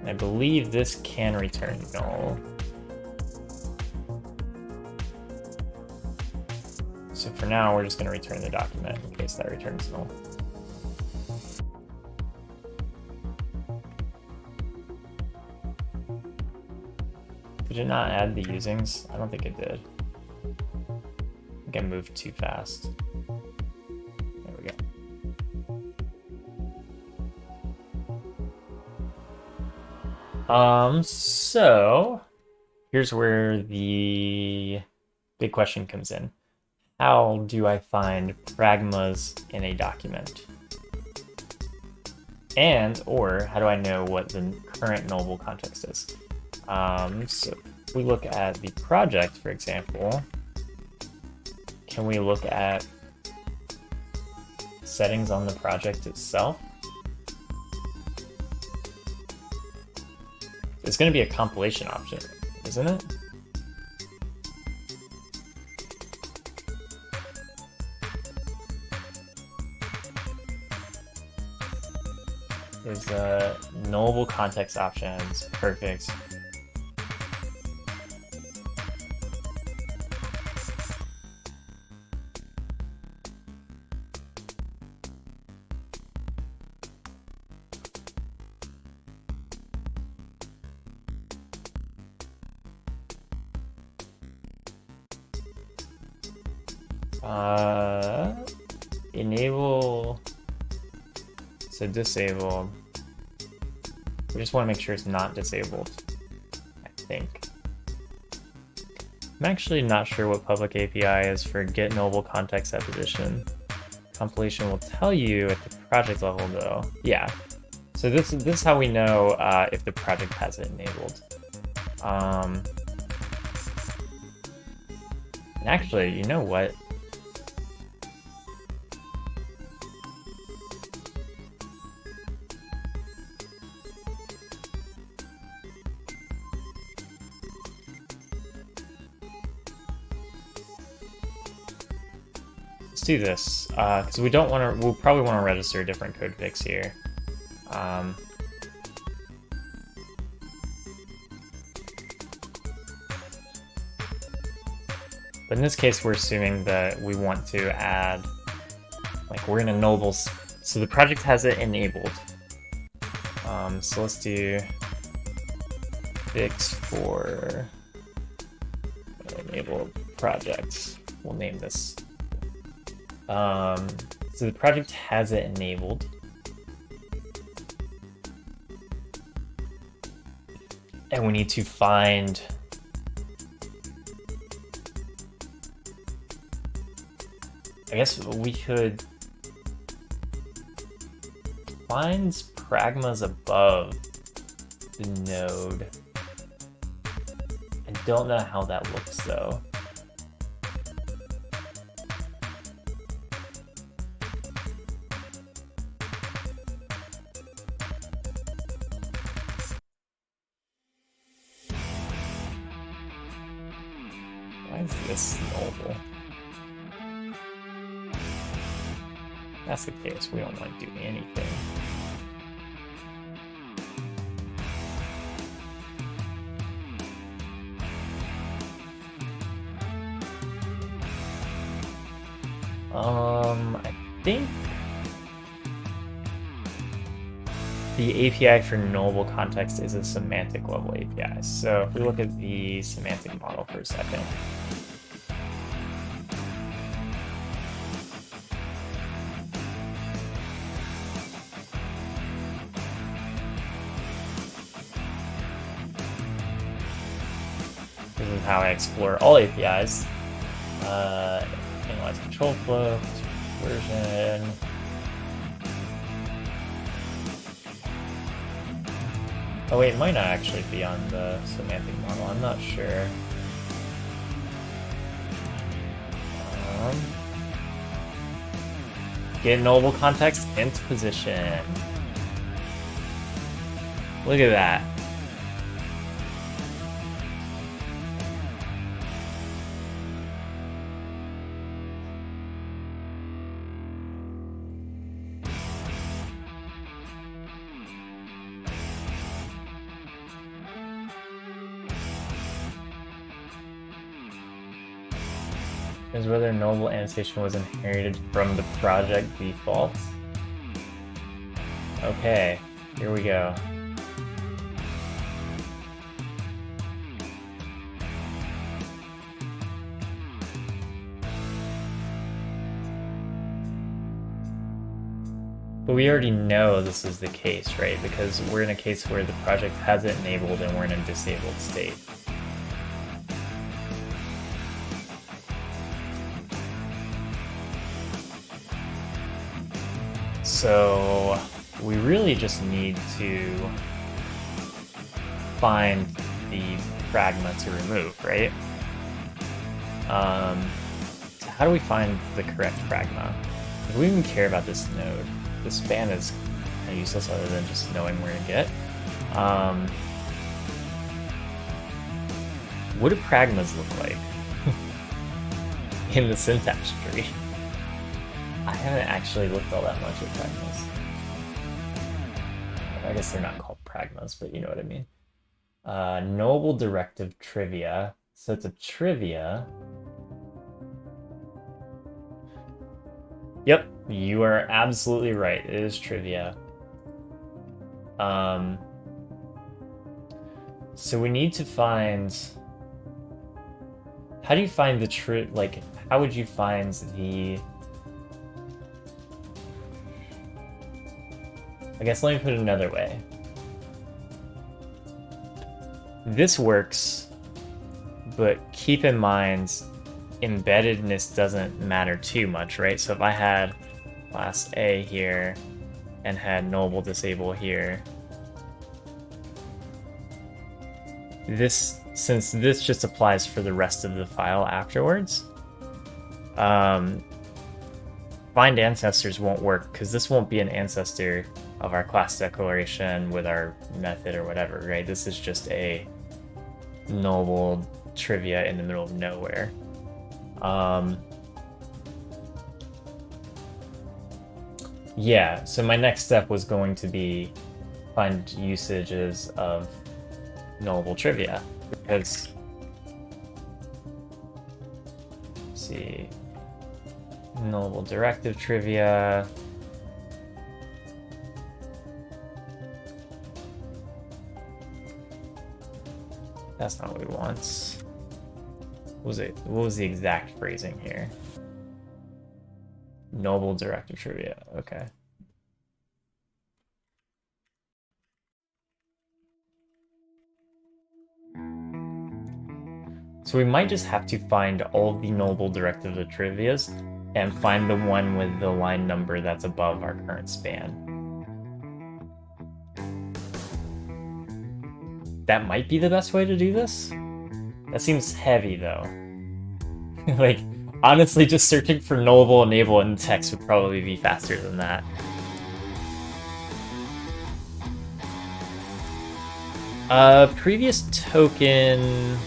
I believe this can return null. So for now, we're just going to return the document in case that returns null. Did it not add the usings? I don't think it did. I think I moved too fast. There we go. So here's where the big question comes in. How do I find pragmas in a document? And, or how do I know what the current nullable context is? So if we look at the project, for example, can we look at settings on the project itself? It's going to be a compilation option, isn't it? is nullable context options. Perfect. Enable, so disabled. We just want to make sure it's not disabled, I think. I'm actually not sure what public API is for get nullable context deposition. Compilation will tell you at the project level though. Yeah, so this is how we know if the project has it enabled. And actually, you know what? Let's do this, because we don't want to. We'll probably want to register a different code fix here. But in this case, we're assuming that we want to add, like, we're gonna enable, so the project has it enabled. So let's do fix for enabled projects. We'll name this. So the project has it enabled. And we need to find I guess we could find pragmas above the node. I don't know how that looks though. Why is this nullable? That's the case, we don't want to do anything. I think the API for nullable context is a semantic level API. So if we look at the semantic model for a second. This is how I explore all APIs. Analyze control flow, version. Oh wait, it might not actually be on the semantic model, I'm not sure. Get nullable context into position. Look at that. Is whether nullable annotation was inherited from the project default. Okay, here we go. But we already know this is the case, right? Because we're in a case where the project has it enabled and we're in a disabled state. So we really just need to find the pragma to remove, right? So how do we find the correct pragma? Do we even care about this node? The span is kind of useless other than just knowing where to get. What do pragmas look like in the syntax tree? I haven't actually looked all that much at pragmas. I guess they're not called pragmas, but you know what I mean. Knowable directive trivia. So it's a trivia. Yep, you are absolutely right. It is trivia. So we need to find... How do you find the like, how would you find the... I guess let me put it another way. This works, but keep in mind, embeddedness doesn't matter too much, right? So if I had class A here and had knowable disable here, since this just applies for the rest of the file afterwards, find ancestors won't work because this won't be an ancestor of our class declaration with our method or whatever, right? This is just a knowable trivia in the middle of nowhere. Yeah, so my next step was going to be find usages of knowable trivia, because let's see, knowable directive trivia. That's not what we want. What was the exact phrasing here? Knowable directive trivia. Okay. So we might just have to find all the knowable directive trivias and find the one with the line number that's above our current span. That might be the best way to do this. That seems heavy though. Like, honestly, just searching for knowable enable in text would probably be faster than that. Previous token.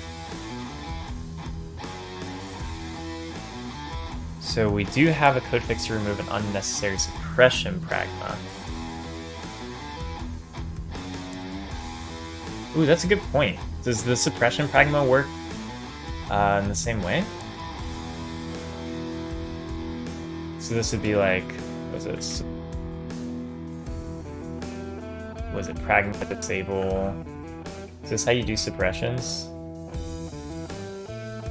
So we do have a code fix to remove an unnecessary suppression pragma. Ooh, that's a good point. Does the suppression pragma work in the same way? So this would be like, was it pragma disable? Is this how you do suppressions?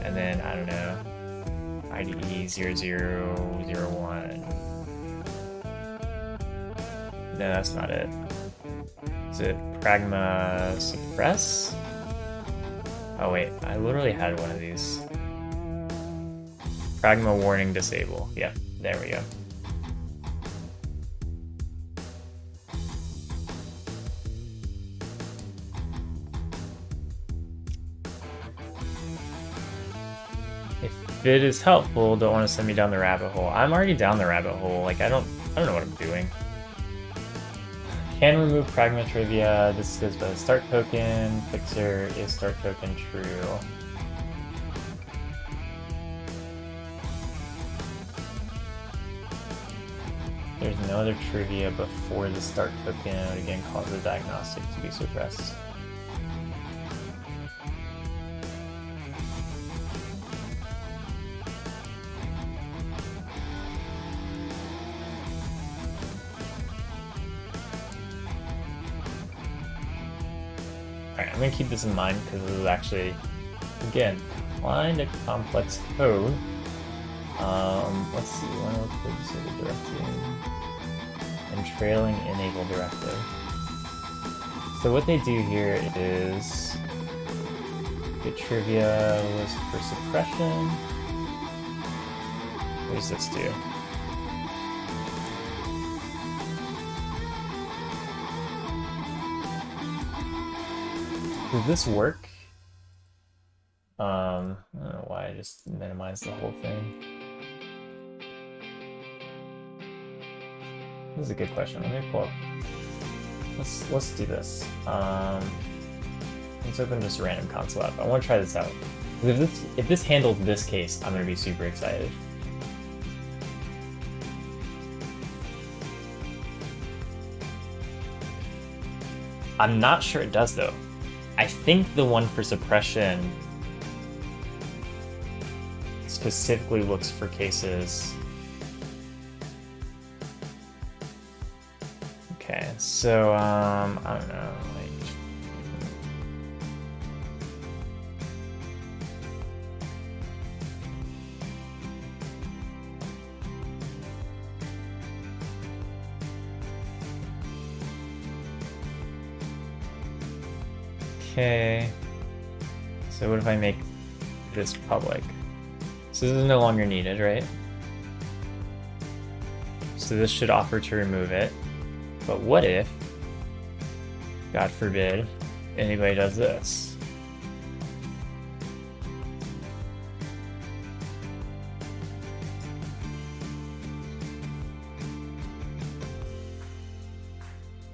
And then, I don't know, IDE 0001. No, that's not it. Is it pragma suppress? Oh wait, I literally had one of these. Pragma warning disable. Yeah, there we go. If it is helpful, don't want to send me down the rabbit hole. I'm already down the rabbit hole. Like I don't know what I'm doing. Can remove pragma trivia. This goes by the start token. Fixer is start token true. There's no other trivia before the start token. It would again cause the diagnostic to be suppressed. Alright, I'm going to keep this in mind because this is actually, again, kind of complex code. Let's see, one of the disable directive and trailing enable directive. So what they do here is get trivia list for suppression. What does this do? Does this work? I don't know why I just minimized the whole thing. This is a good question. Let me pull up. Let's do this. Let's open just a random console app. I want to try this out. If this handles this case, I'm gonna be super excited. I'm not sure it does though. I think the one for suppression specifically looks for cases. Okay, so I don't know, like okay. So what if I make this public? So this is no longer needed, right? So this should offer to remove it. But what if, God forbid, anybody does this?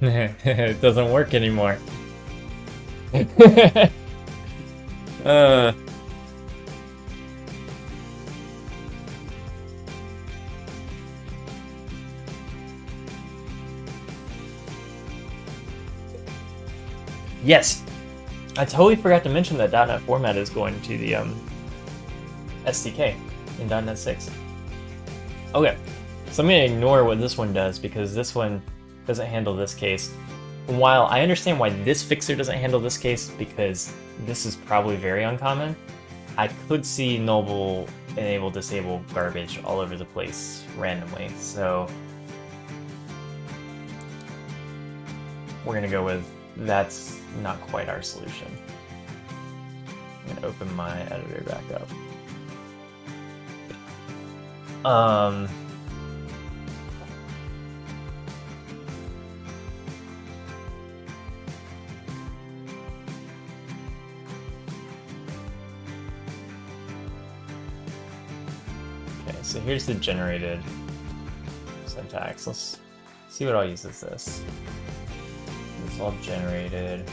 It doesn't work anymore. Yes, I totally forgot to mention that .NET format is going to the SDK in .NET 6. Okay, so I'm going to ignore what this one does because this one doesn't handle this case. While I understand why this fixer doesn't handle this case because this is probably very uncommon, I could see Noble enable disable garbage all over the place randomly. So we're going to go with that's not quite our solution. I'm going to open my editor back up. Okay, so here's the generated syntax. Let's see what I'll use as this. It's all generated.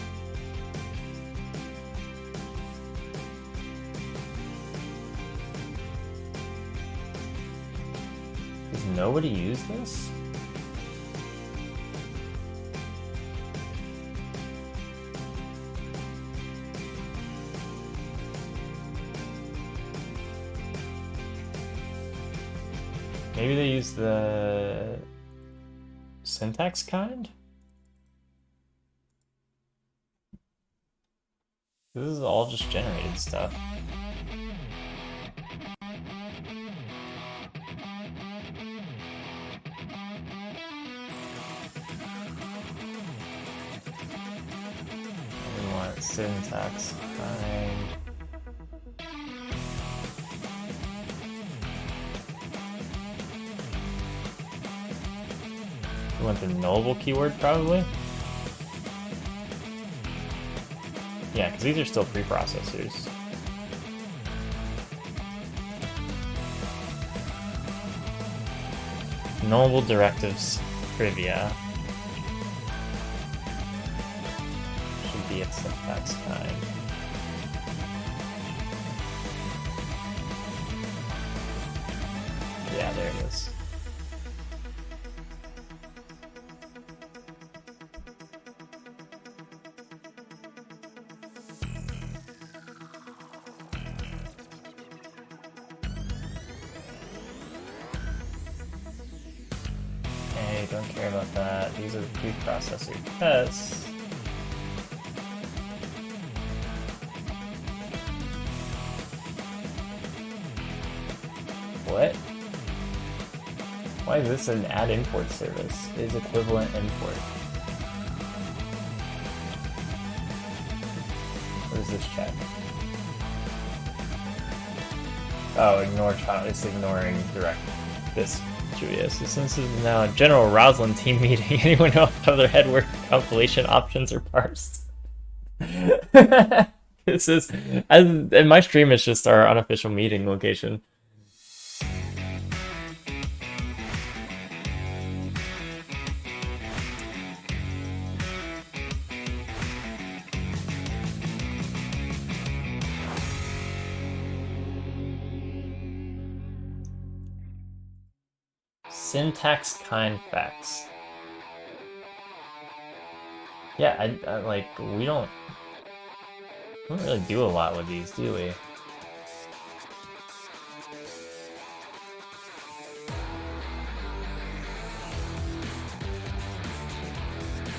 Does nobody use this? Maybe they use the syntax kind? This is all just generated stuff. We want syntax kind. We want the nullable keyword probably. Yeah, because these are still preprocessors. Nullable directives trivia should be its syntax kind. Yeah, there it is. Don't care about that. These are the preprocessor tests. What? Why is this an add import service? Is equivalent import. What does this check? Oh, ignore child. It's ignoring direct this. Julia. So since this is now a general Roslyn team meeting, anyone know how their headword compilation options are parsed? This is, and my stream is just our unofficial meeting location. Syntax kind facts. Yeah, I like we don't really do a lot with these, do we?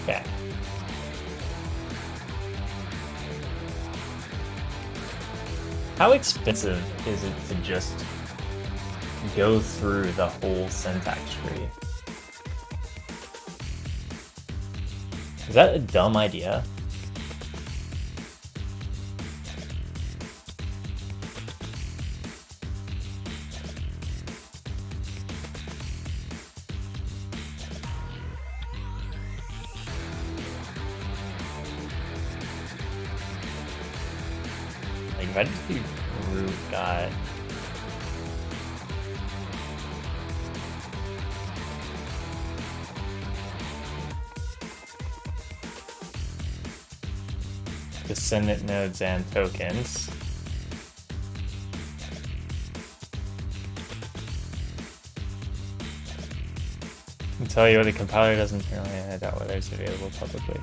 Okay. How expensive is it to just go through the whole syntax tree? Is that a dumb idea? Like, if I just do root got descendant nodes and tokens. I'll tell you what the compiler doesn't currently I doubt whether it's available publicly.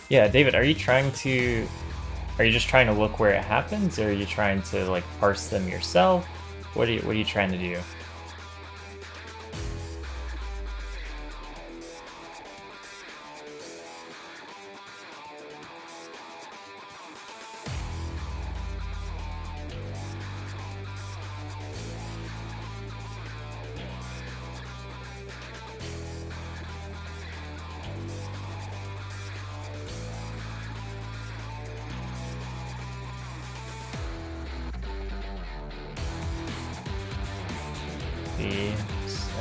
Yeah, David, are you just trying to look where it happens, or are you trying to like parse them yourself? What are you trying to do?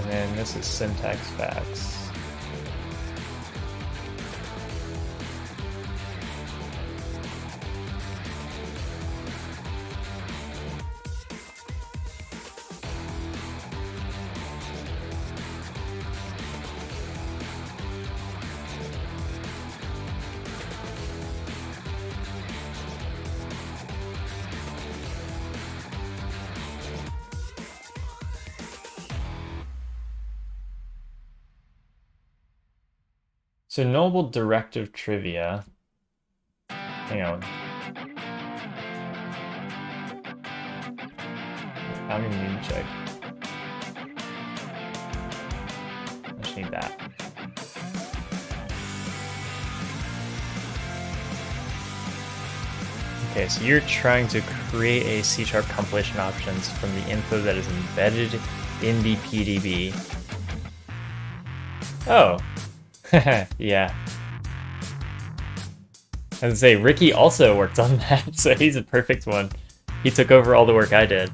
And then this is syntax facts. So Noble Directive Trivia. Hang on. I'm gonna need to check. I just need that. Okay, so you're trying to create a C# compilation options from the info that is embedded in the PDB. Oh. Yeah. I was say Ricky also worked on that, so he's a perfect one. He took over all the work I did.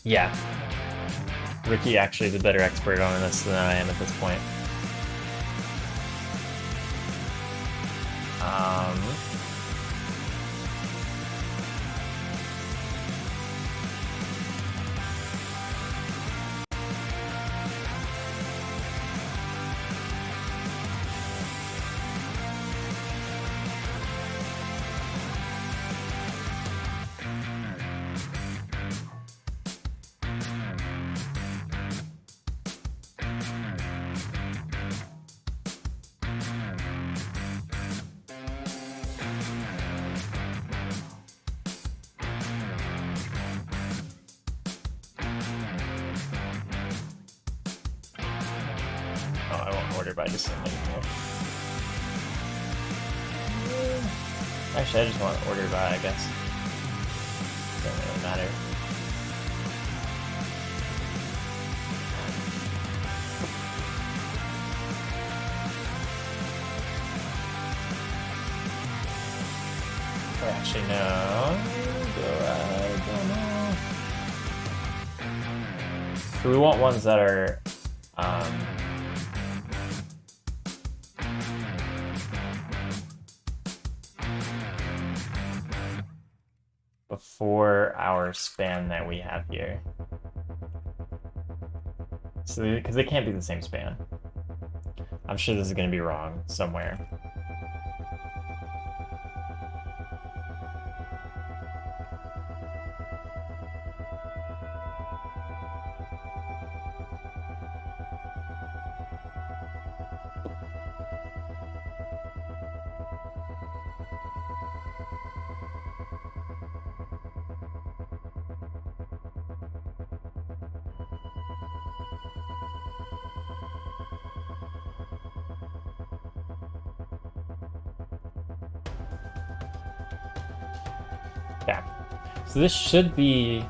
Yeah. Ricky actually is a better expert on this than I am at this point. By descendant anymore. Actually, I just want order by, I guess. Doesn't really matter. Or actually, no. I don't know. So we want ones that are before our span that we have here. So, because they can't be the same span. I'm sure this is going to be wrong somewhere. Okay. So this should be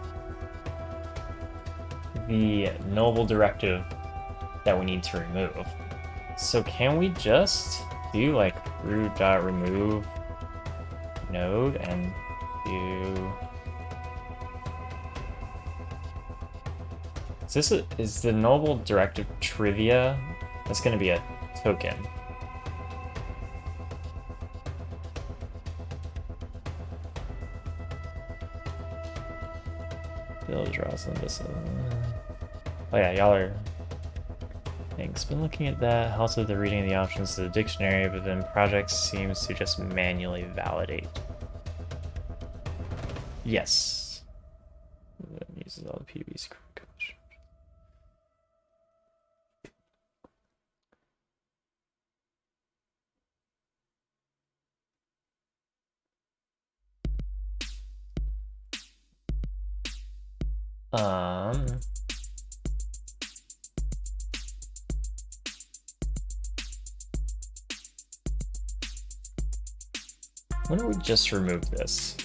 the nullable directive that we need to remove. So can we just do like root.remove node and do... Is the nullable directive trivia? That's going to be a token. Build draws on this. Oh yeah, y'all are... Thanks. Been looking at that. Also the reading of the options to the dictionary, but then project seems to just manually validate. Yes. That uses all the PB's coach. Why don't we just remove this?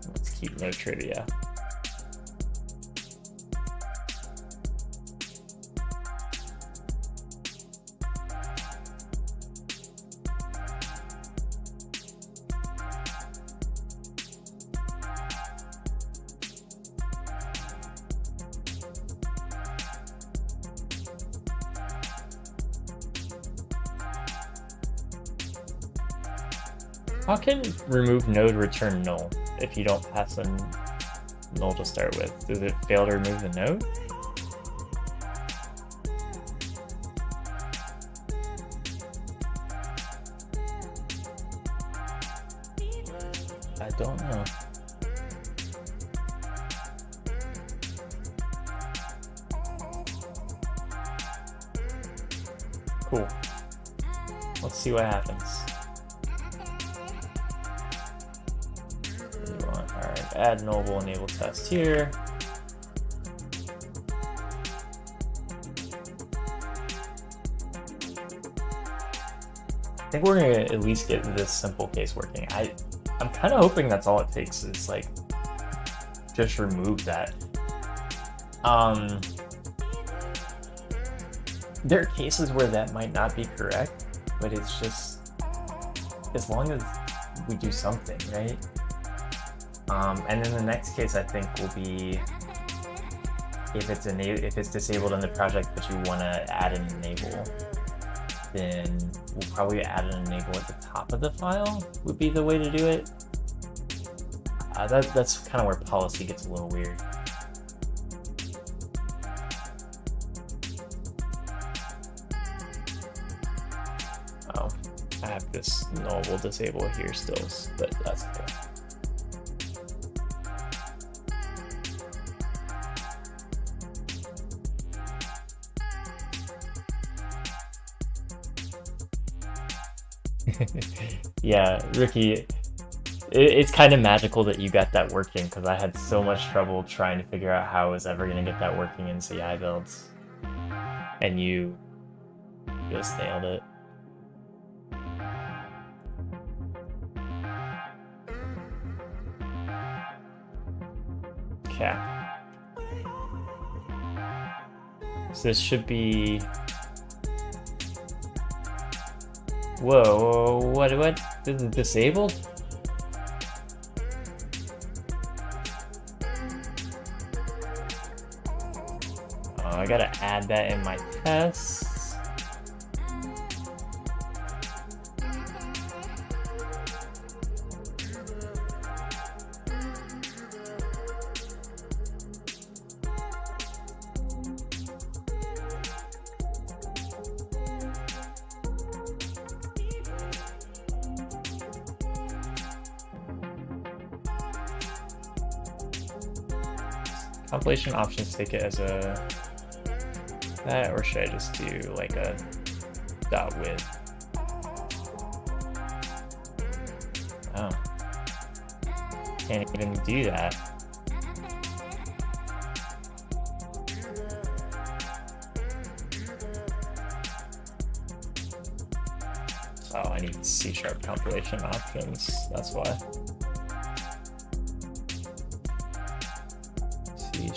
Let's keep no trivia. How can remove node return null if you don't pass a null to start with? Does it fail to remove the node? I don't know. Cool. Let's see what happens. Add nullable enable test here. I think we're gonna at least get this simple case working. I'm kind of hoping that's all it takes is like just remove that. There are cases where that might not be correct, but it's just as long as we do something, right? And then the next case I think will be if it's disabled in the project but you want to add an enable, then we'll probably add an enable at the top of the file would be the way to do it. That's kind of where policy gets a little weird. Oh, I have this nullable disable here still, but that's okay. Yeah, Ricky, it's kind of magical that you got that working because I had so much trouble trying to figure out how I was ever going to get that working in CI builds. And you just nailed it. Okay. So this should be... Whoa, what? This is disabled? Oh, I gotta add that in my tests. Compilation options take it as a that, or should I just do like a dot with? Oh, can't even do that. Oh, I need C# compilation options, that's why. C#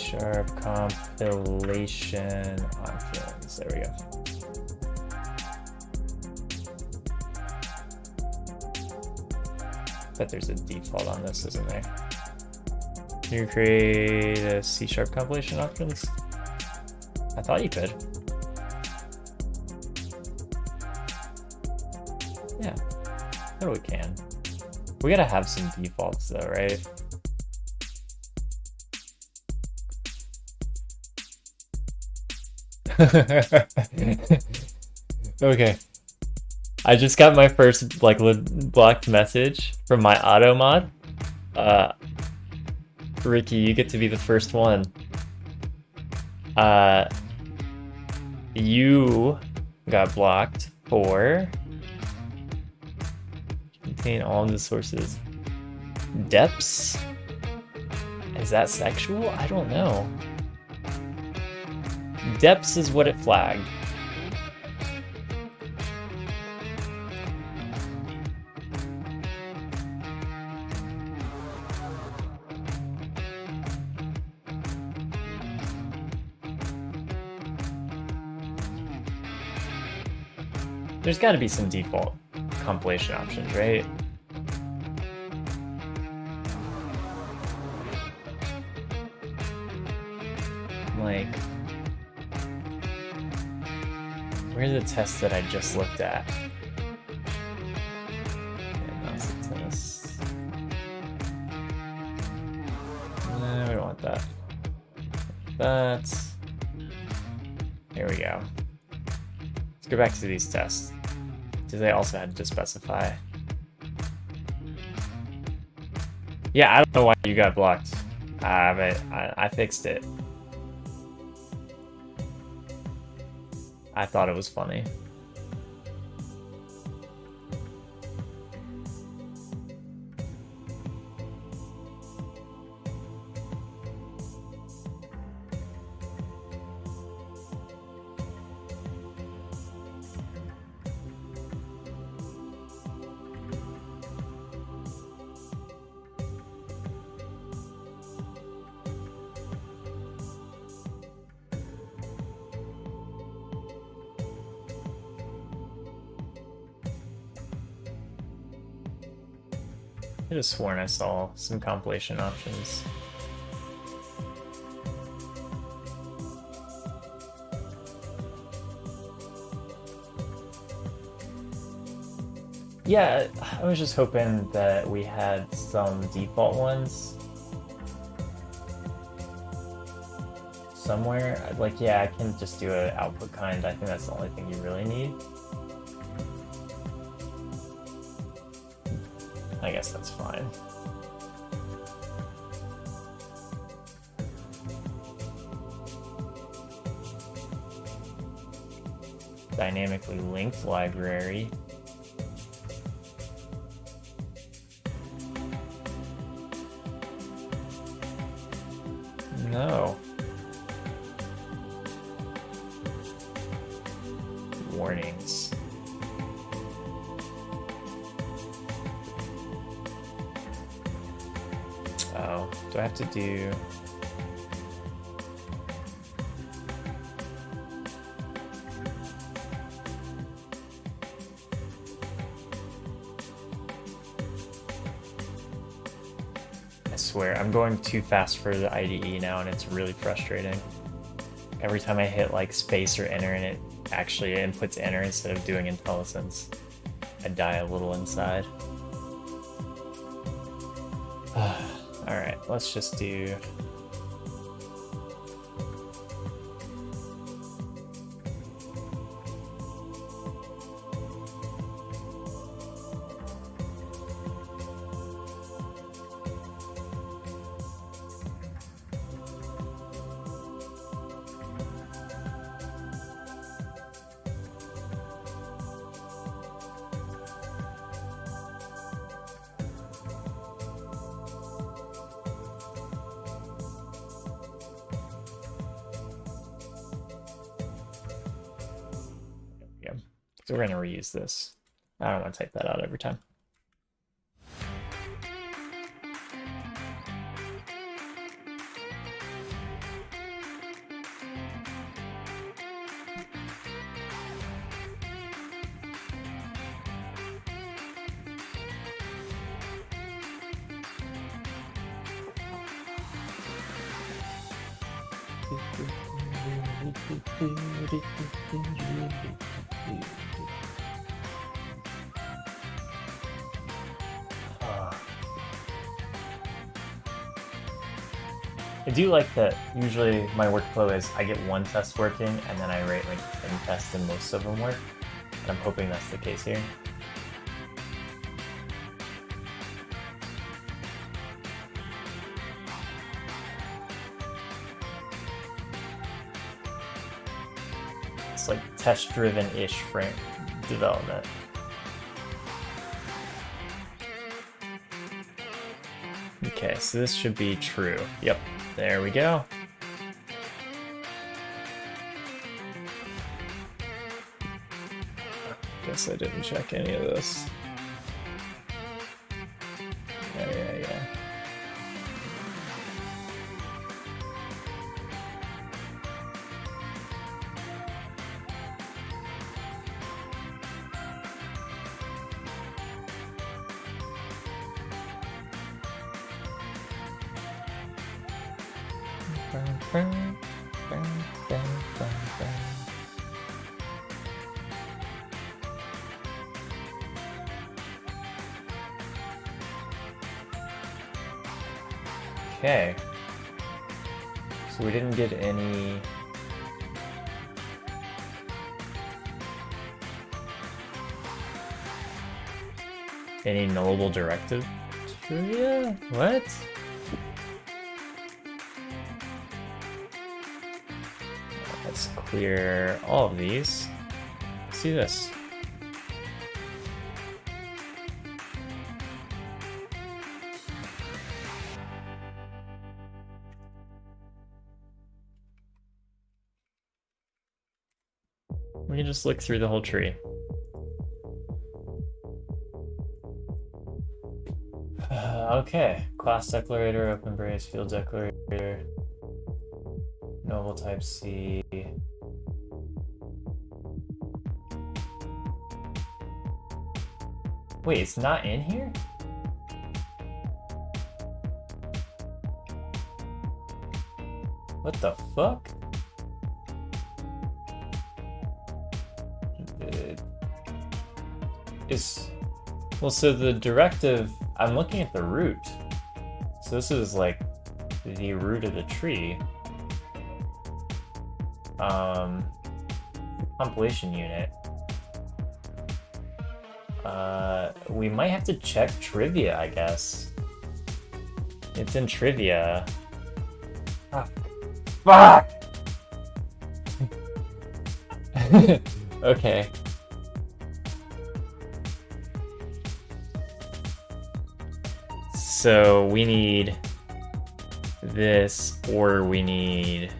compilation options, there we go. But there's a default on this, isn't there? Can you create a C# compilation options? I thought you could. Yeah, totally can. We gotta have some defaults though, right? Okay. I just got my first like blocked message from my auto mod. Ricky, you get to be the first one. You got blocked for contain all of the sources. Depths? Is that sexual? I don't know. Depths is what it flagged. There's got to be some default compilation options, right? Like, where's the test that I just looked at? Yeah, that's the test. No, we don't want that. That's... Here we go. Let's go back to these tests. Because they also had to specify. Yeah, I don't know why you got blocked. But I fixed it. I thought it was funny. I could have sworn I saw some compilation options. Yeah, I was just hoping that we had some default ones somewhere. Like, yeah, I can just do an output kind. I think that's the only thing you really need. I guess that's fine. Dynamically linked library. No. Warnings. Oh, do I have to do... I swear, I'm going too fast for the IDE now and it's really frustrating. Every time I hit like space or enter and it actually inputs enter instead of doing IntelliSense, I die a little inside. Alright, let's just do... So we're gonna reuse this. I don't want to type that out every time. I do like that usually my workflow is I get one test working and then I write like 10 tests and most of them work. And I'm hoping that's the case here. It's like test-driven-ish frame development. Okay, so this should be true. Yep, there we go. Guess I didn't check any of this. Yeah. Okay. So we didn't get any... Any nullable directive trivia? What? Let's clear all of these. Let's see this. We can just look through the whole tree. Okay, class declarator, open brace, field declarator, nullable type C. Wait, it's not in here? What the fuck? Well, so the directive, I'm looking at the root. So this is like the root of the tree. Compilation unit. We might have to check trivia, I guess. It's in trivia. Ah, fuck! Okay. So we need this, or we need...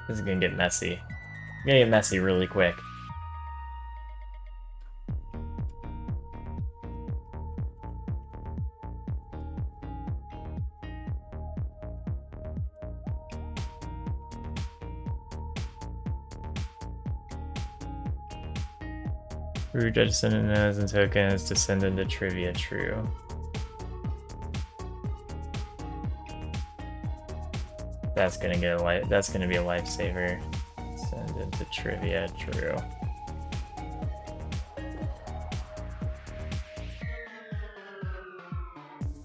This is gonna get messy. It's gonna get messy really quick. Root descendant nodes and tokens descended to trivia true. That's gonna get a life. That's gonna be a lifesaver. Send into trivia true.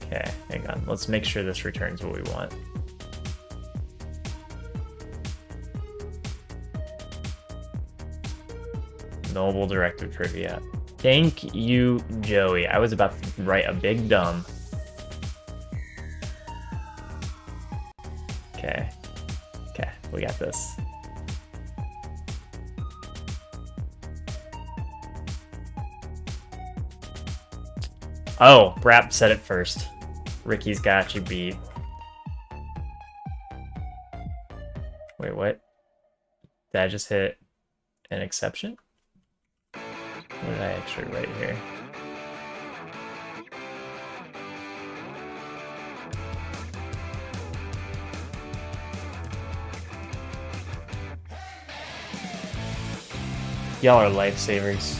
Okay, hang on. Let's make sure this returns what we want. Nullable directive trivia. Thank you, Joey. I was about to write a big dumb. Okay. Okay, we got this. Oh, Brap said it first. Ricky's got you beat. Wait, what? Did I just hit an exception? What did I actually write here? Y'all are lifesavers.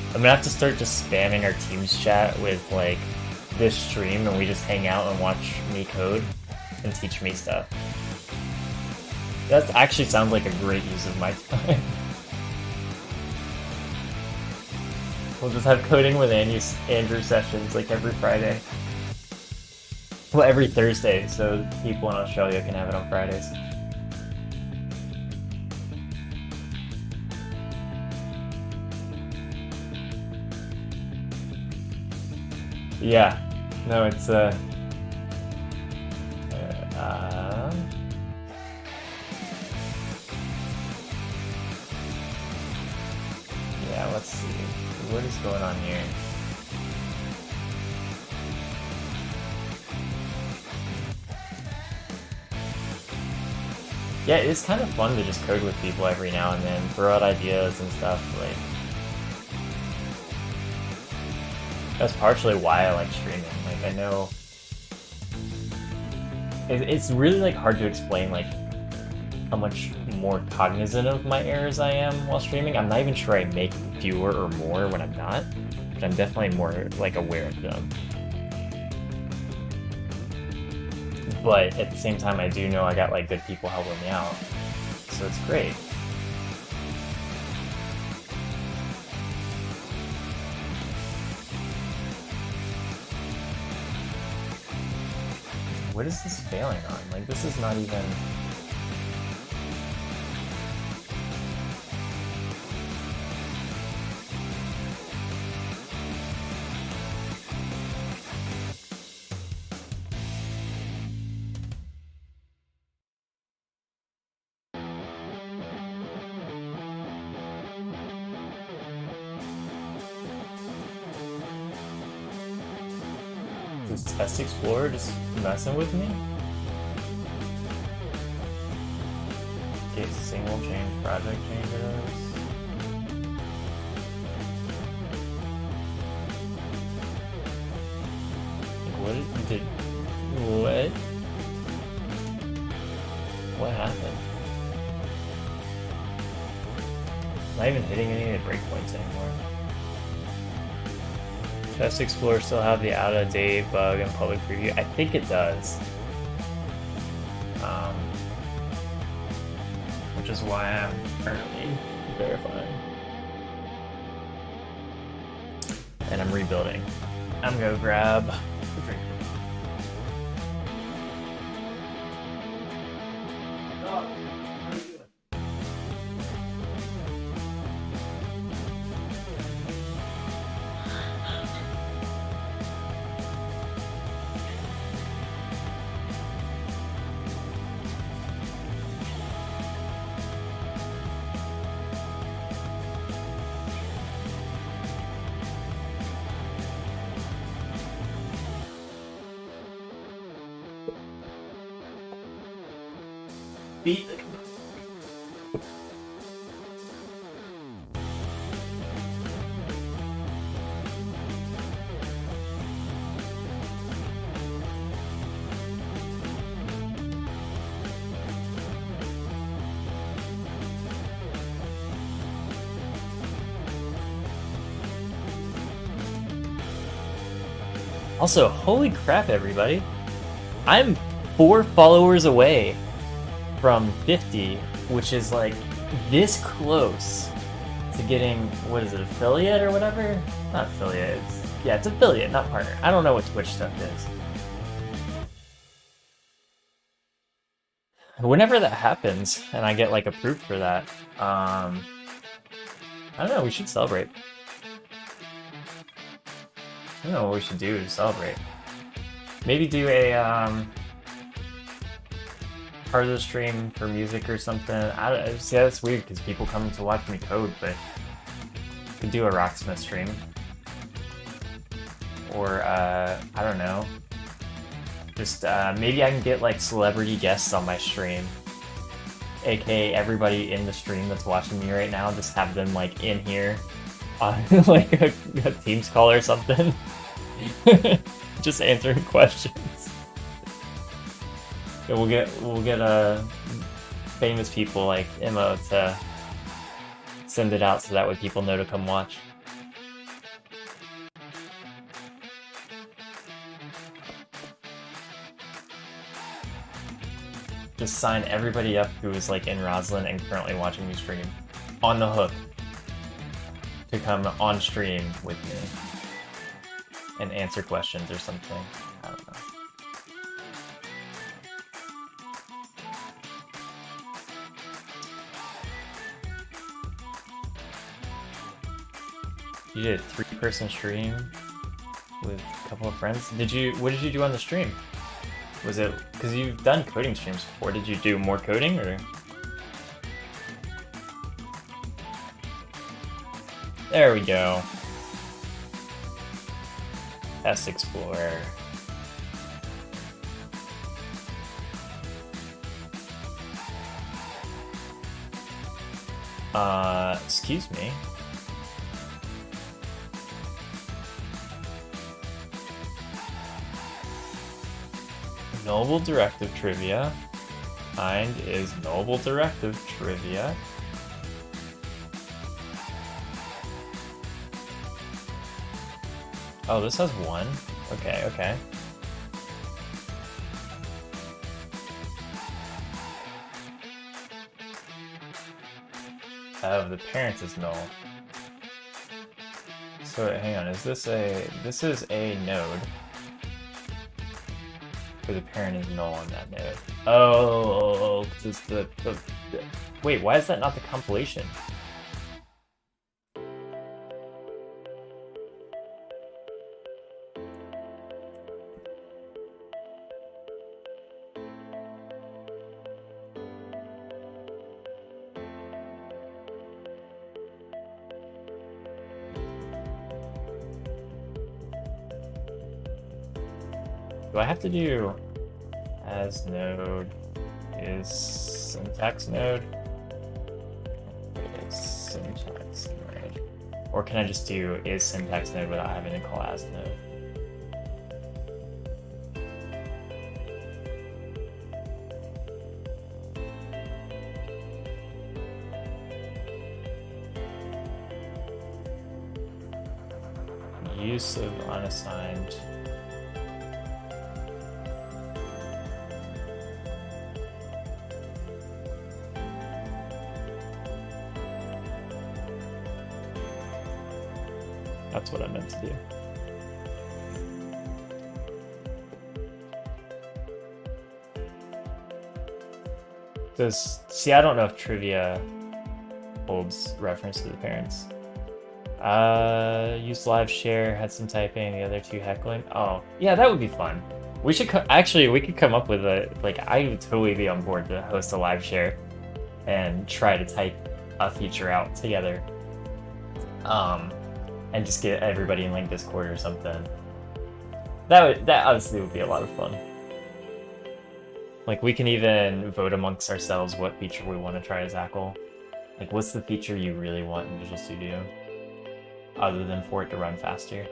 I'm gonna have to start just spamming our Teams chat with like this stream and we just hang out and watch me code and teach me stuff. That actually sounds like a great use of my time. We'll just have coding with Andrew sessions like every Friday. Well, every Thursday, so people in Australia can have it on Fridays. Yeah, no, it's yeah, let's see. What is going on here? Yeah, it's kind of fun to just code with people every now and then, throw out ideas and stuff. Like, that's partially why I like streaming. Like, I know it's really like hard to explain like how much more cognizant of my errors I am while streaming. I'm not even sure I make fewer or more when I'm not, but I'm definitely more like aware of them. But at the same time, I do know I got like good people helping me out, so it's great. What is this failing on? Like, this is not even... Is Test Explorer just messing with me? Get single change project changes. What? What happened? I'm not even hitting any of the breakpoints anymore. Test Explorer still have the out-of-date bug in public preview? I think it does. Which is why I'm currently verifying. And I'm rebuilding. I'm gonna grab a drink. Beat the... Also, holy crap, everybody. I'm 4 followers away from 50, which is like this close to getting, what is it, affiliate or whatever? Not affiliate, it's affiliate, not partner. I don't know what Twitch stuff is. Whenever that happens and I get like approved for that, I don't know, we should celebrate. I don't know what we should do to celebrate. Maybe do a part of the stream for music or something. I don't see. That's weird because people come to watch me code, but could do a Rocksmith stream, or I don't know. Just maybe I can get like celebrity guests on my stream, aka everybody in the stream that's watching me right now. Just have them like in here on like a Teams call or something, just answering questions. Yeah, we'll get famous people like Immo to send it out so that way people know to come watch. Just sign everybody up who is like in Roslyn and currently watching me stream on the hook to come on stream with me and answer questions or something. I don't know. You did a 3-person stream with a couple of friends. What did you do on the stream? Was it, because you've done coding streams before, did you do more coding or? There we go. S Explorer. Excuse me. Noble Directive Trivia. Kind is Noble Directive Trivia. Oh, this has 1. Okay, okay. The parents is null. So hang on, this is a node. The parent is null on that node. Oh, this is wait, why is that not the compilation? Do I have to do as node is syntax node? Is syntax node? Or can I just do is syntax node without having to call as node? Use of unassigned. That's what I meant to do. See, I don't know if trivia holds reference to the parents. Use live share, had some typing, the other 2 heckling. Oh, yeah, that would be fun. We should actually, we could come up with I would totally be on board to host a live share and try to type a feature out together. And just get everybody in like Discord or something. That honestly would be a lot of fun. Like we can even vote amongst ourselves what feature we want to try as Ackle. Like what's the feature you really want in Visual Studio? Other than for it to run faster.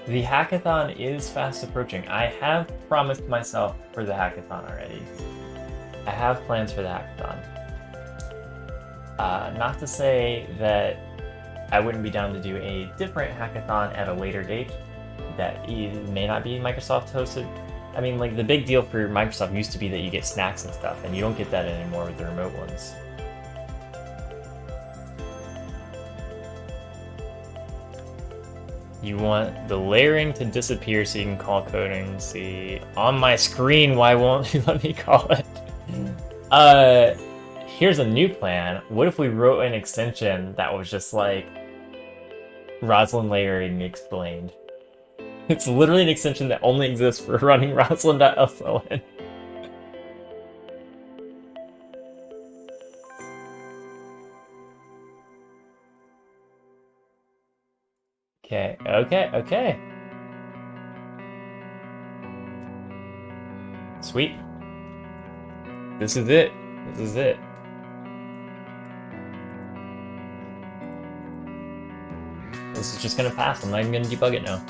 The hackathon is fast approaching. I have promised myself for the hackathon already. I have plans for the hackathon. Not to say that I wouldn't be down to do a different hackathon at a later date that may not be Microsoft hosted. I mean, like the big deal for Microsoft used to be that you get snacks and stuff, and you don't get that anymore with the remote ones. You want the layering to disappear so you can call coding. See, on my screen, why won't you let me call it? Here's a new plan. What if we wrote an extension that was just like Roslyn layering explained? It's literally an extension that only exists for running Roslyn.sln. Okay, okay. Sweet. This is it. This is it. This is just gonna pass. I'm not even gonna debug it now.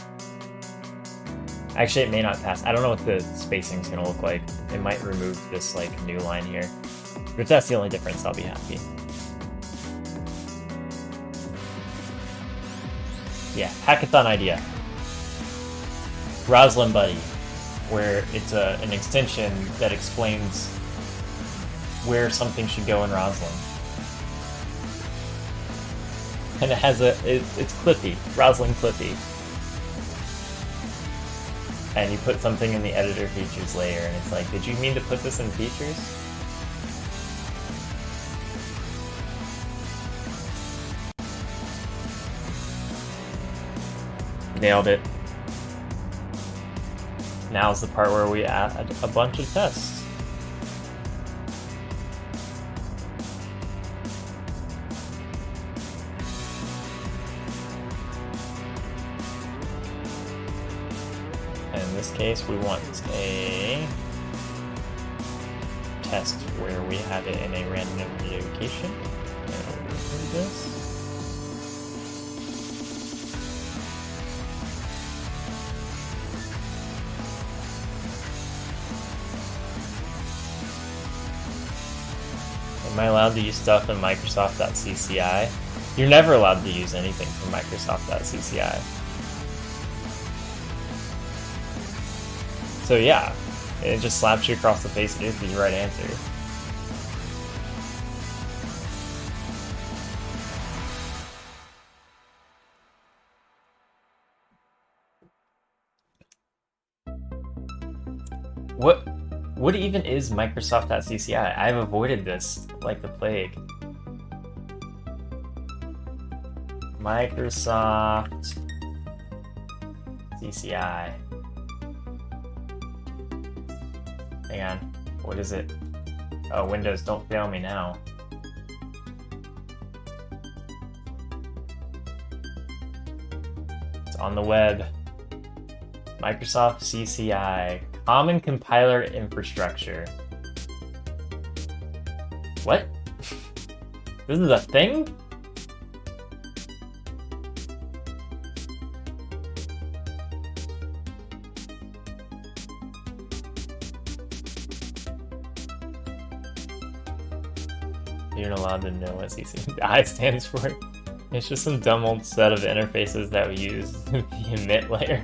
Actually, it may not pass. I don't know what the spacing's gonna look like. It might remove this like new line here. But if that's the only difference, I'll be happy. Yeah, hackathon idea. Roslyn Buddy, where it's an extension that explains where something should go in Roslyn. And it has it's Clippy, Roslyn Clippy. And you put something in the editor features layer, and it's like, did you mean to put this in features? Nailed it. Now's the part where we add a bunch of tests. And in this case, we want a test where we have it in a random location. And we'll do this. Am I allowed to use stuff in Microsoft.cci? You're never allowed to use anything from Microsoft.cci. So yeah, it just slaps you across the face. It is the right answer. What even is Microsoft.cci? I've avoided this like the plague. Microsoft CCI. Hang on, what is it? Oh, Windows, don't fail me now. It's on the web. Microsoft CCI. Common Compiler Infrastructure. What? This is a thing? You're not allowed to know what CCI stands for. It's just some dumb old set of interfaces that we use in the emit layer.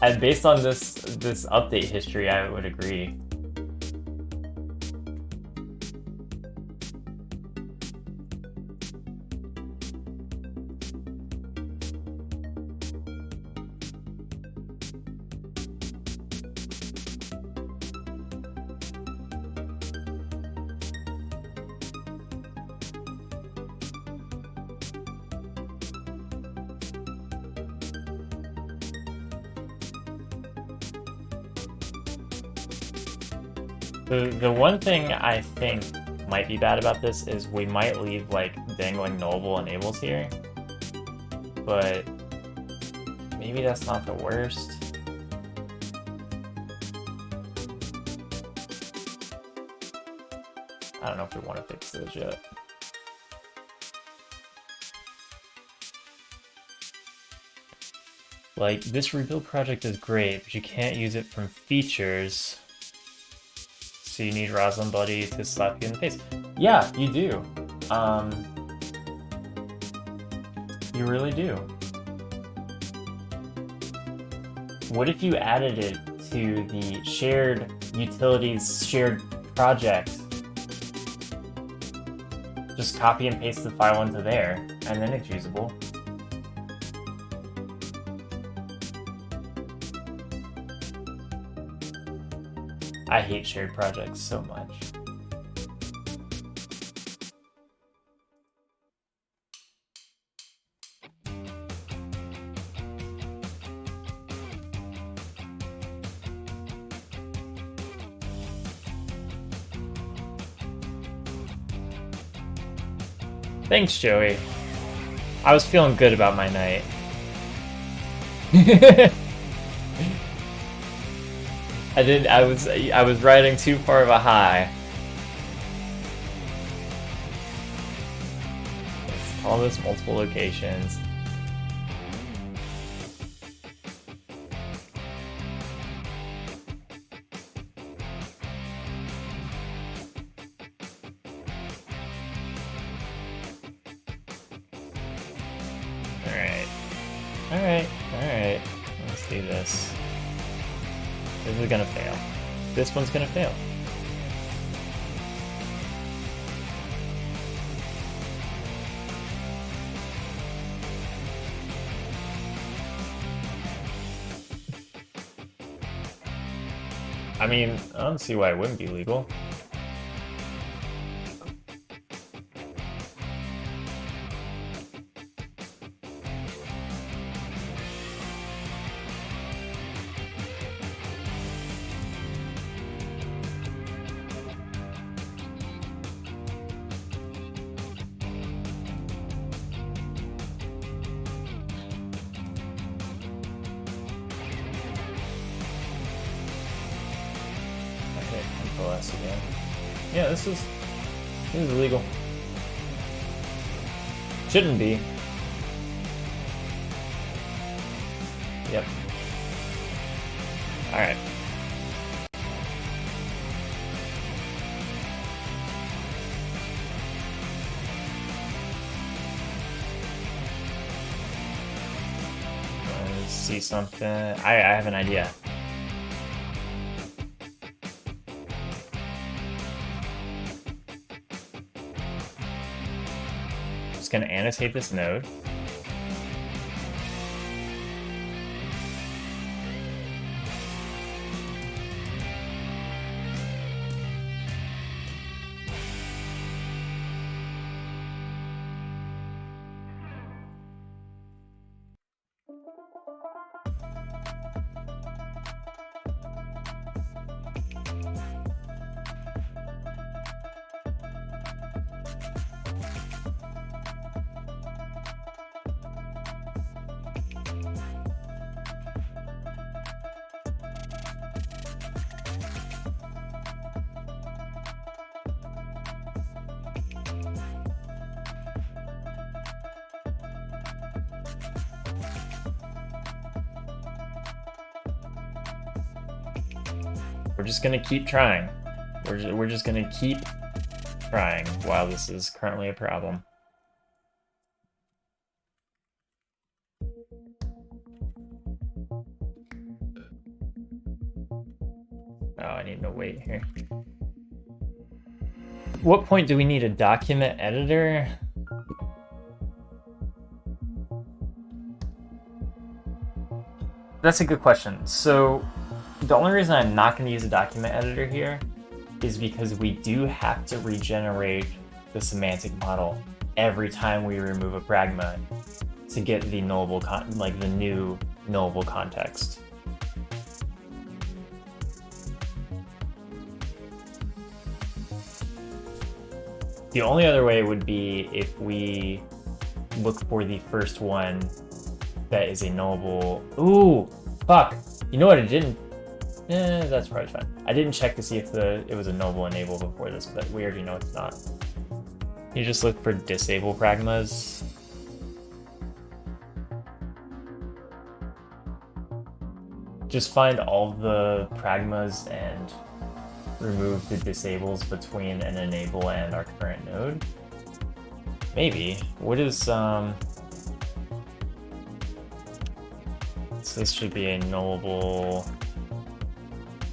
And based on this update history, I would agree. The one thing I think might be bad about this is we might leave like dangling knowable enables here, but maybe that's not the worst. I don't know if we want to fix those yet. Like, this rebuild project is great, but you can't use it from features. So you need Roslyn Buddy to slap you in the face. Yeah, you do. You really do. What if you added it to the shared utilities shared project? Just copy and paste the file into there, and then it's usable. I hate shared projects so much. Thanks, Joey. I was feeling good about my night. I was riding too far of a high. All those multiple locations. Alright. Let's do this. This is gonna fail. This one's gonna fail. I mean, I don't see why it wouldn't be legal. Again. Yeah, this is illegal. Shouldn't be. Yep. Alright. Let's see something. I have an idea. Going to annotate this node. We're just gonna keep trying. We're just gonna keep trying while this is currently a problem. Oh, I need to wait here. What point do we need a document editor? That's a good question. So the only reason I'm not going to use a document editor here is because we do have to regenerate the semantic model every time we remove a pragma to get the knowable the new knowable context. The only other way would be if we look for the first one that is a knowable. Ooh, fuck. You know what? It didn't. That's probably fine. I didn't check to see if it was a knowable enable before this, but we already know it's not. You just look for disable pragmas. Just find all the pragmas and remove the disables between an enable and our current node. Maybe. What is So this should be a knowable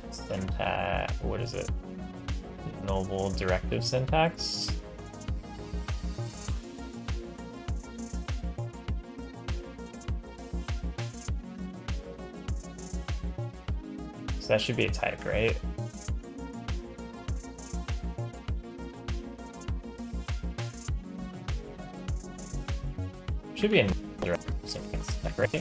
syntax. What is it? Knowable directive syntax. So that should be a type, right? Should be in directive syntax, right?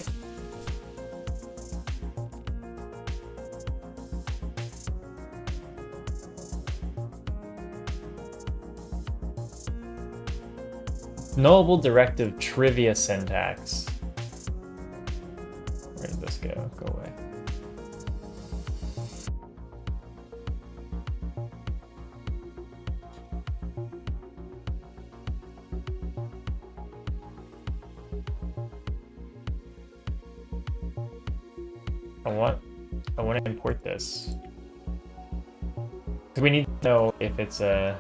Nullable directive trivia syntax. Where did this go? Go away. I want to import this. We need to know if it's a...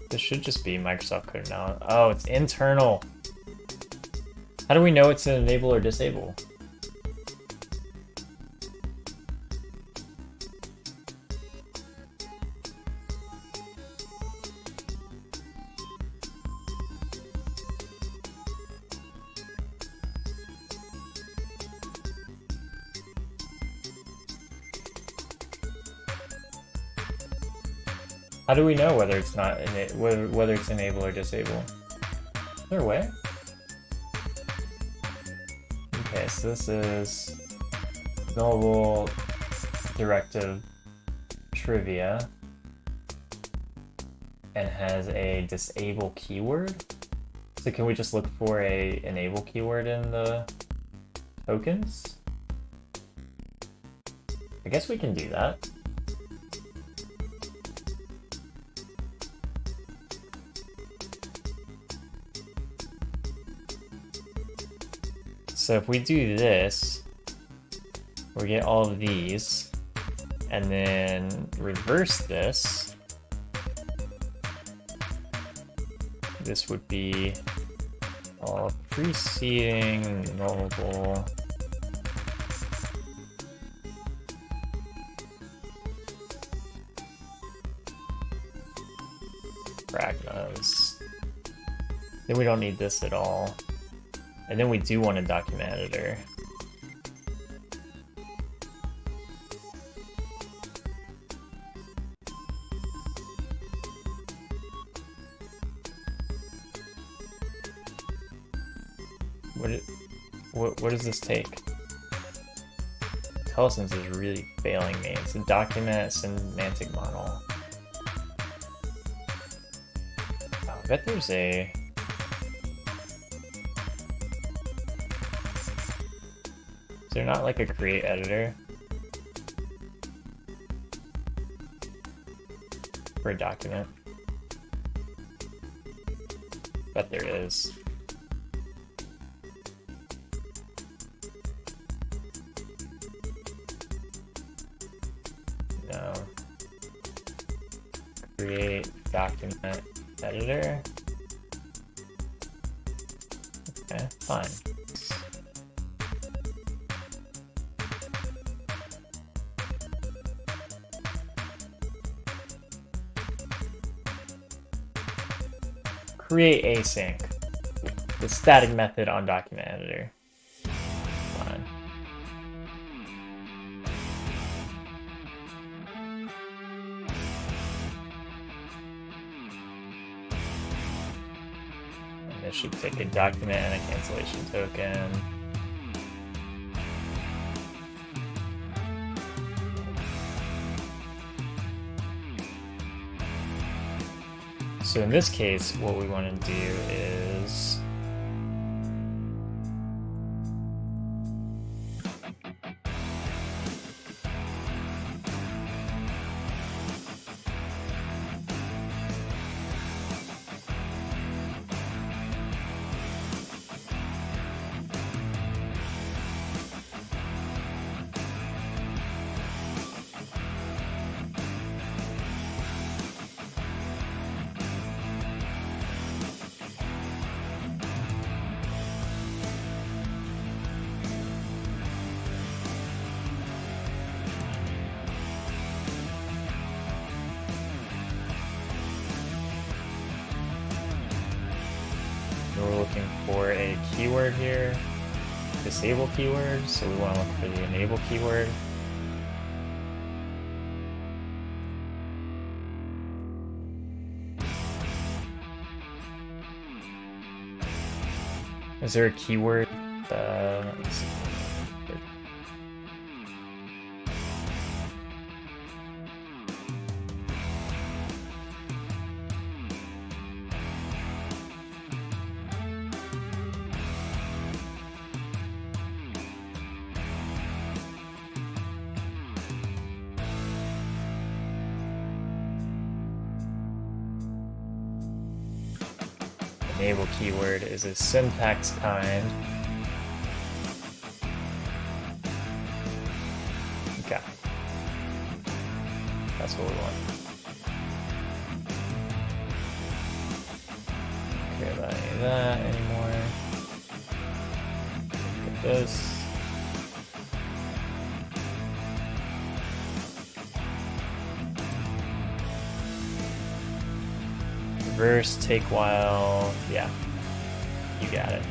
This should just be Microsoft Code now. Oh, it's internal. How do we know it's an enable or disable? How do we know whether it's not whether it's enable or disable? Is there a way? Okay, so this is nullable directive trivia and has a disable keyword. So can we just look for a enable keyword in the tokens? I guess we can do that. So if we do this, we get all of these, and then reverse this, this would be all preceding nullable pragmas. Then we don't need this at all. And then we do want a document editor. What does this take? IntelliSense is really failing me. It's a document semantic model. Oh, I bet there's a... Is there not like a create editor for a document? Bet there is. No. Create document editor. Okay, fine. Create async, the static method on document editor. Fine. And this should take a document and a cancellation token. So in this case, what we want to do is we're looking for a keyword here, disable keyword, so we want to look for the enable keyword. Is there a keyword? Let's see. Enable keyword is a syntax kind. Okay. That's what we want. Okay, not any of that anymore. Get this. Reverse, take while, yeah, you got it.